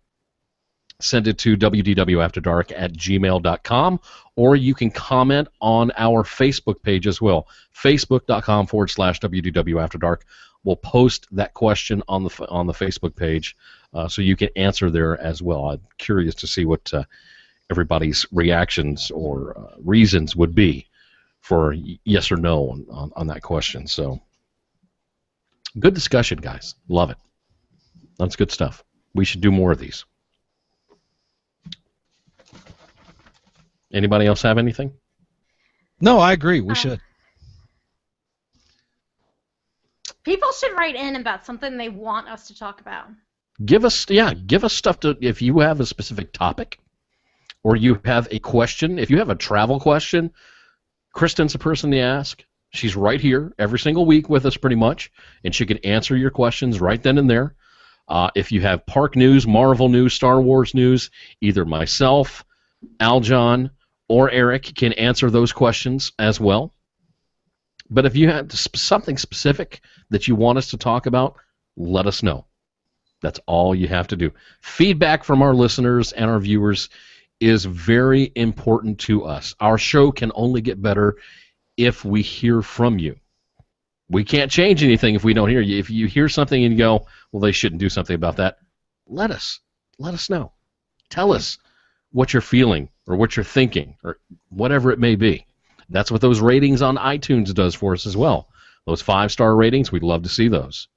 Send it to wdwafterdark@gmail.com, or you can comment on our Facebook page as well, facebook.com/WDW After Dark. We'll post that question on the Facebook page, so you can answer there as well. I'm curious to see what everybody's reactions or reasons would be for yes or no on that question. So, good discussion, guys. Love it. That's good stuff. We should do more of these. Anybody else have anything? No, I agree. We should. People should write in about something they want us to talk about. Give us stuff to, if you have a specific topic or you have a question. If you have a travel question, Kristen's the person to ask. She's right here every single week with us pretty much, and she can answer your questions right then and there. If you have park news, Marvel news, Star Wars news, either myself, Aljon, or Eric can answer those questions as well. But if you have something specific that you want us to talk about, let us know. That's all you have to do. Feedback from our listeners and our viewers is very important to us. Our show can only get better if we hear from you. We can't change anything if we don't hear you. If you hear something and you go, well, they shouldn't do something about that, let us know. Tell us what you're feeling or what you're thinking or whatever it may be. That's what those ratings on iTunes does for us as well. Those 5-star ratings, we'd love to see those.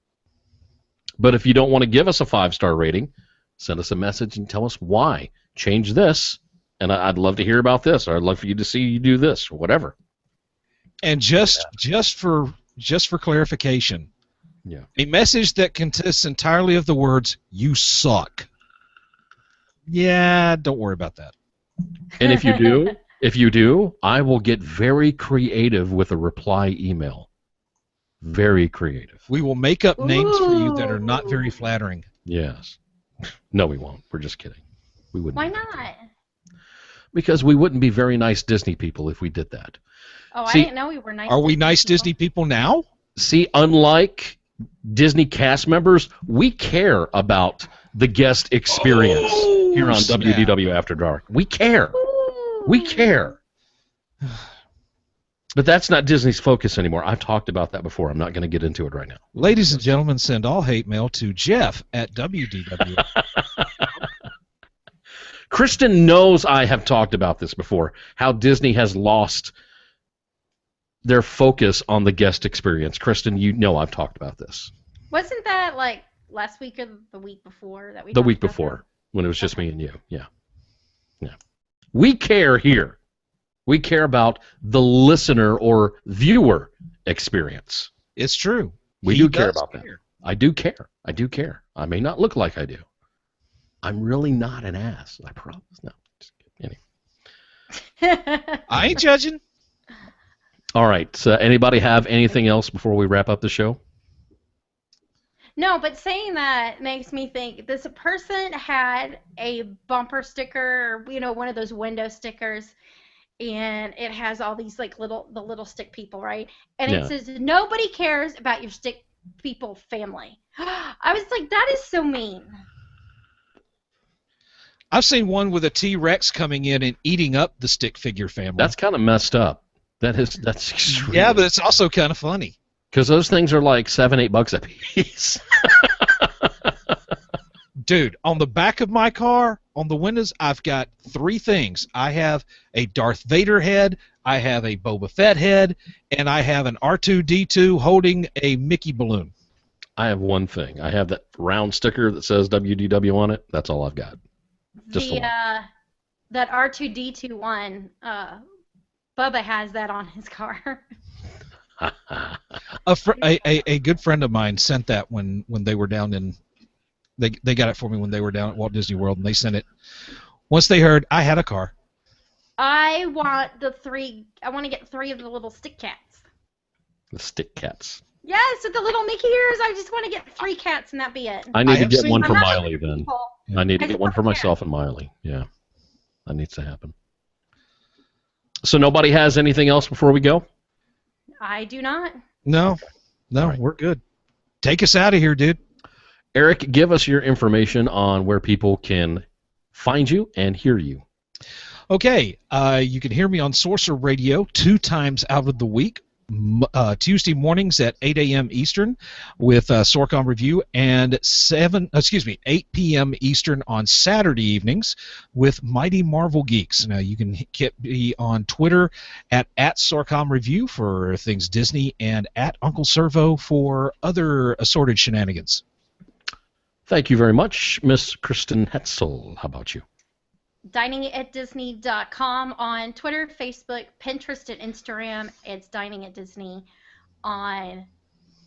But if you don't want to give us a 5-star rating, send us a message and tell us why. Change this, and I'd love to hear about this, or I'd love for you to see you do this, or whatever. And just for clarification, a message that consists entirely of the words "you suck." Yeah, don't worry about that. And if you do, I will get very creative with a reply email. Very creative. We will make up names for you that are not very flattering. Yes. No, we won't. We're just kidding. We wouldn't. Why not? Because we wouldn't be very nice Disney people if we did that. Oh, See, I didn't know we were nice. Are we nice Disney people now? See, unlike Disney cast members, we care about the guest experience here on WDW After Dark. We care. We care. But that's not Disney's focus anymore. I've talked about that before. I'm not going to get into it right now. Ladies and gentlemen, send all hate mail to Jeff@WDW. Kristen knows I have talked about this before, how Disney has lost their focus on the guest experience. Kristen, you know I've talked about this. Wasn't that like last week or the week before that we? The week before, when it was just me and you. Yeah. We care here. We care about the listener or viewer experience. It's true. We do care about that. I do care. I may not look like I do. I'm really not an ass. I promise. No. Just kidding. Anyway. I ain't judging. All right. So anybody have anything else before we wrap up the show? No, but saying that makes me think this person had a bumper sticker, one of those window stickers, and it has all these like the little stick people, right? And it says nobody cares about your stick people family. I was like, that is so mean. I've seen one with a T-Rex coming in and eating up the stick figure family. That's kind of messed up. That's extreme. Yeah, but it's also kind of funny. Because those things are like $7-8 a piece. Dude, on the back of my car, on the windows, I've got 3 things. I have a Darth Vader head, I have a Boba Fett head, and I have an R2-D2 holding a Mickey balloon. I have one thing. I have that round sticker that says WDW on it. That's all I've got. Just that R2-D2 one, Bubba has that on his car. A good friend of mine sent that when they were down in. They got it for me when they were down at Walt Disney World, and they sent it. Once they heard I had a car. I want to get 3 of the little stick cats. The stick cats. Yes, with the little Mickey ears. I just want to get 3 cats and that be it. I need to get one for I'm not Miley then. people. I need to I get just one want for a cat. myself and Miley. Yeah, that needs to happen. So nobody has anything else before we go? I do not. No, right. We're good. Take us out of here, dude. Eric, give us your information on where people can find you and hear you. Okay, you can hear me on Sorcerer Radio 2 times out of the week. Tuesday mornings at 8 a.m. Eastern with Sorcom Review, and 8 p.m. Eastern on Saturday evenings with Mighty Marvel Geeks. Now you can get me on Twitter at Sorcom Review for things Disney and at Uncle Servo for other assorted shenanigans. Thank you very much, Miss Kristen Hetzel. How about you? diningatdisney.com on Twitter, Facebook, Pinterest, and Instagram. It's Dining at Disney. On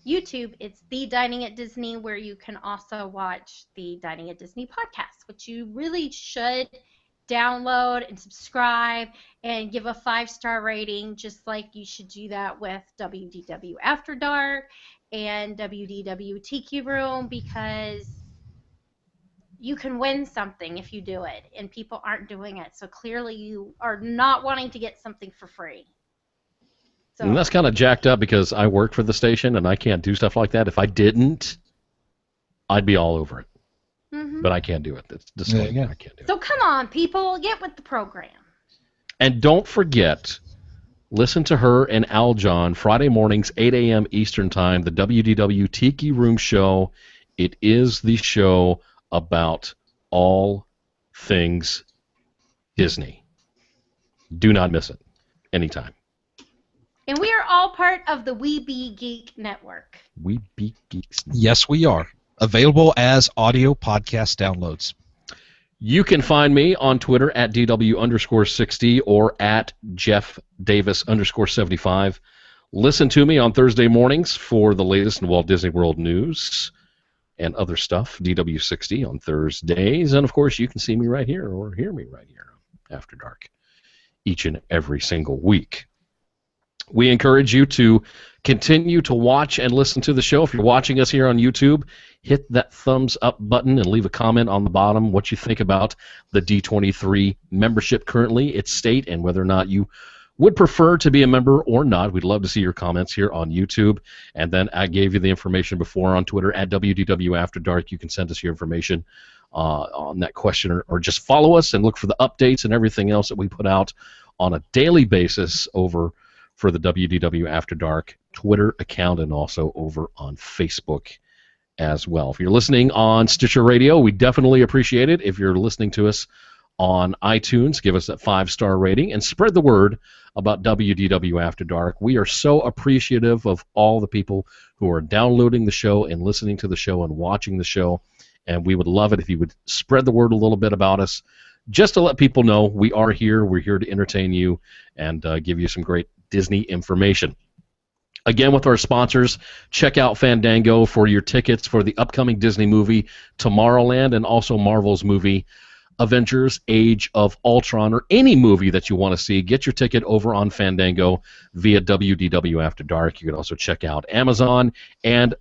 YouTube, it's The Dining at Disney, where you can also watch the Dining at Disney podcast, which you really should download and subscribe and give a 5-star rating, just like you should do that with WDW After Dark and WDW Tiki Room, because you can win something if you do it, and people aren't doing it. So clearly you are not wanting to get something for free. So, And that's kind of jacked up because I work for the station and I can't do stuff like that. If I didn't, I'd be all over it. mm-hmm. But I can't do it. That's disclaimer. I can't do it. So come on, people, get with the program. And don't forget, listen to her and Al John Friday mornings, 8 a.m. Eastern Time, the WDW Tiki Room Show. It is the show about all things Disney. Do not miss it. Anytime. And we are all part of the We Be Geek Network. We Be Geeks. Yes, we are. Available as audio podcast downloads. You can find me on Twitter at DW_60 or at Jeff Davis _75. Listen to me on Thursday mornings for the latest in Walt Disney World news and other stuff, DW60 on Thursdays. And, of course, you can see me right here or hear me right here After Dark each and every single week. We encourage you to continue to watch and listen to the show. If you're watching us here on YouTube, hit that thumbs up button and leave a comment on the bottom what you think about the D23 membership currently, its state, and whether or not you would prefer to be a member or not. We'd love to see your comments here on YouTube. And then I gave you the information before on Twitter at WDW After Dark. You can send us your information on that question, or just follow us and look for the updates and everything else that we put out on a daily basis over for the WDW After Dark Twitter account and also over on Facebook as well. If you're listening on Stitcher Radio, we definitely appreciate it. If you're listening to us on iTunes, give us that 5-star rating and spread the word about WDW After Dark. We are so appreciative of all the people who are downloading the show and listening to the show and watching the show, and we would love it if you would spread the word a little bit about us, just to let people know we are here. We're here to entertain you and give you some great Disney information. Again, with our sponsors, check out Fandango for your tickets for the upcoming Disney movie Tomorrowland and also Marvel's movie Avengers Age of Ultron, or any movie that you want to see. Get your ticket over on Fandango via WDW After Dark. You can also check out Amazon. And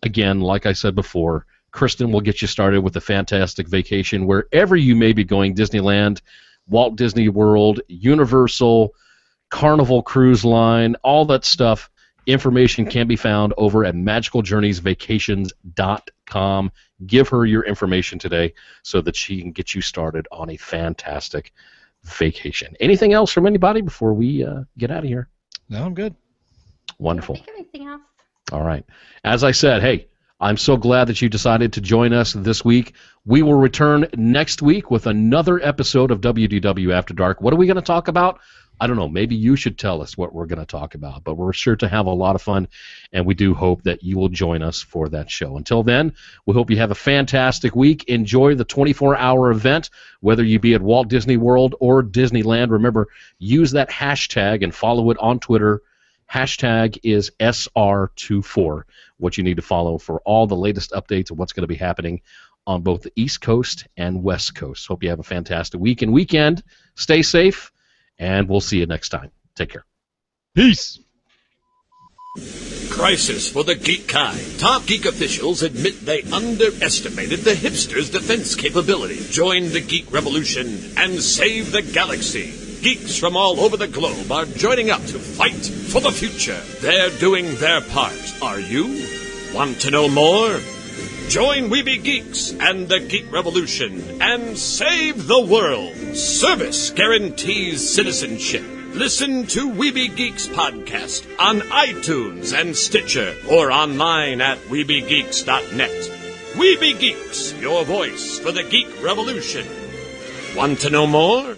again, like I said before, Kristen will get you started with a fantastic vacation wherever you may be going. Disneyland, Walt Disney World, Universal, Carnival Cruise Line, all that stuff. Information can be found over at magicaljourneysvacations.com. Give her your information today so that she can get you started on a fantastic vacation. Anything else from anybody before we get out of here? No, I'm good. Wonderful. I don't think of anything else. All right. As I said, hey, I'm so glad that you decided to join us this week. We will return next week with another episode of WDW After Dark. What are we going to talk about? I don't know. Maybe you should tell us what we're going to talk about, but we're sure to have a lot of fun, and we do hope that you will join us for that show. Until then, we hope you have a fantastic week. Enjoy the 24-hour event, whether you be at Walt Disney World or Disneyland. Remember, use that hashtag and follow it on Twitter. Hashtag is SR24, what you need to follow for all the latest updates of what's going to be happening on both the East Coast and West Coast. Hope you have a fantastic week and weekend. Stay safe. And we'll see you next time. Take care. Peace. Crisis for the geek kind. Top geek officials admit they underestimated the hipsters' defense capability. Join the geek revolution and save the galaxy. Geeks from all over the globe are joining up to fight for the future. They're doing their part. Are you? Want to know more? Join Weeby Geeks and the Geek Revolution and save the world. Service guarantees citizenship. Listen to Weeby Geeks podcast on iTunes and Stitcher or online at WeebyGeeks.net. Weeby Geeks, your voice for the Geek Revolution. Want to know more?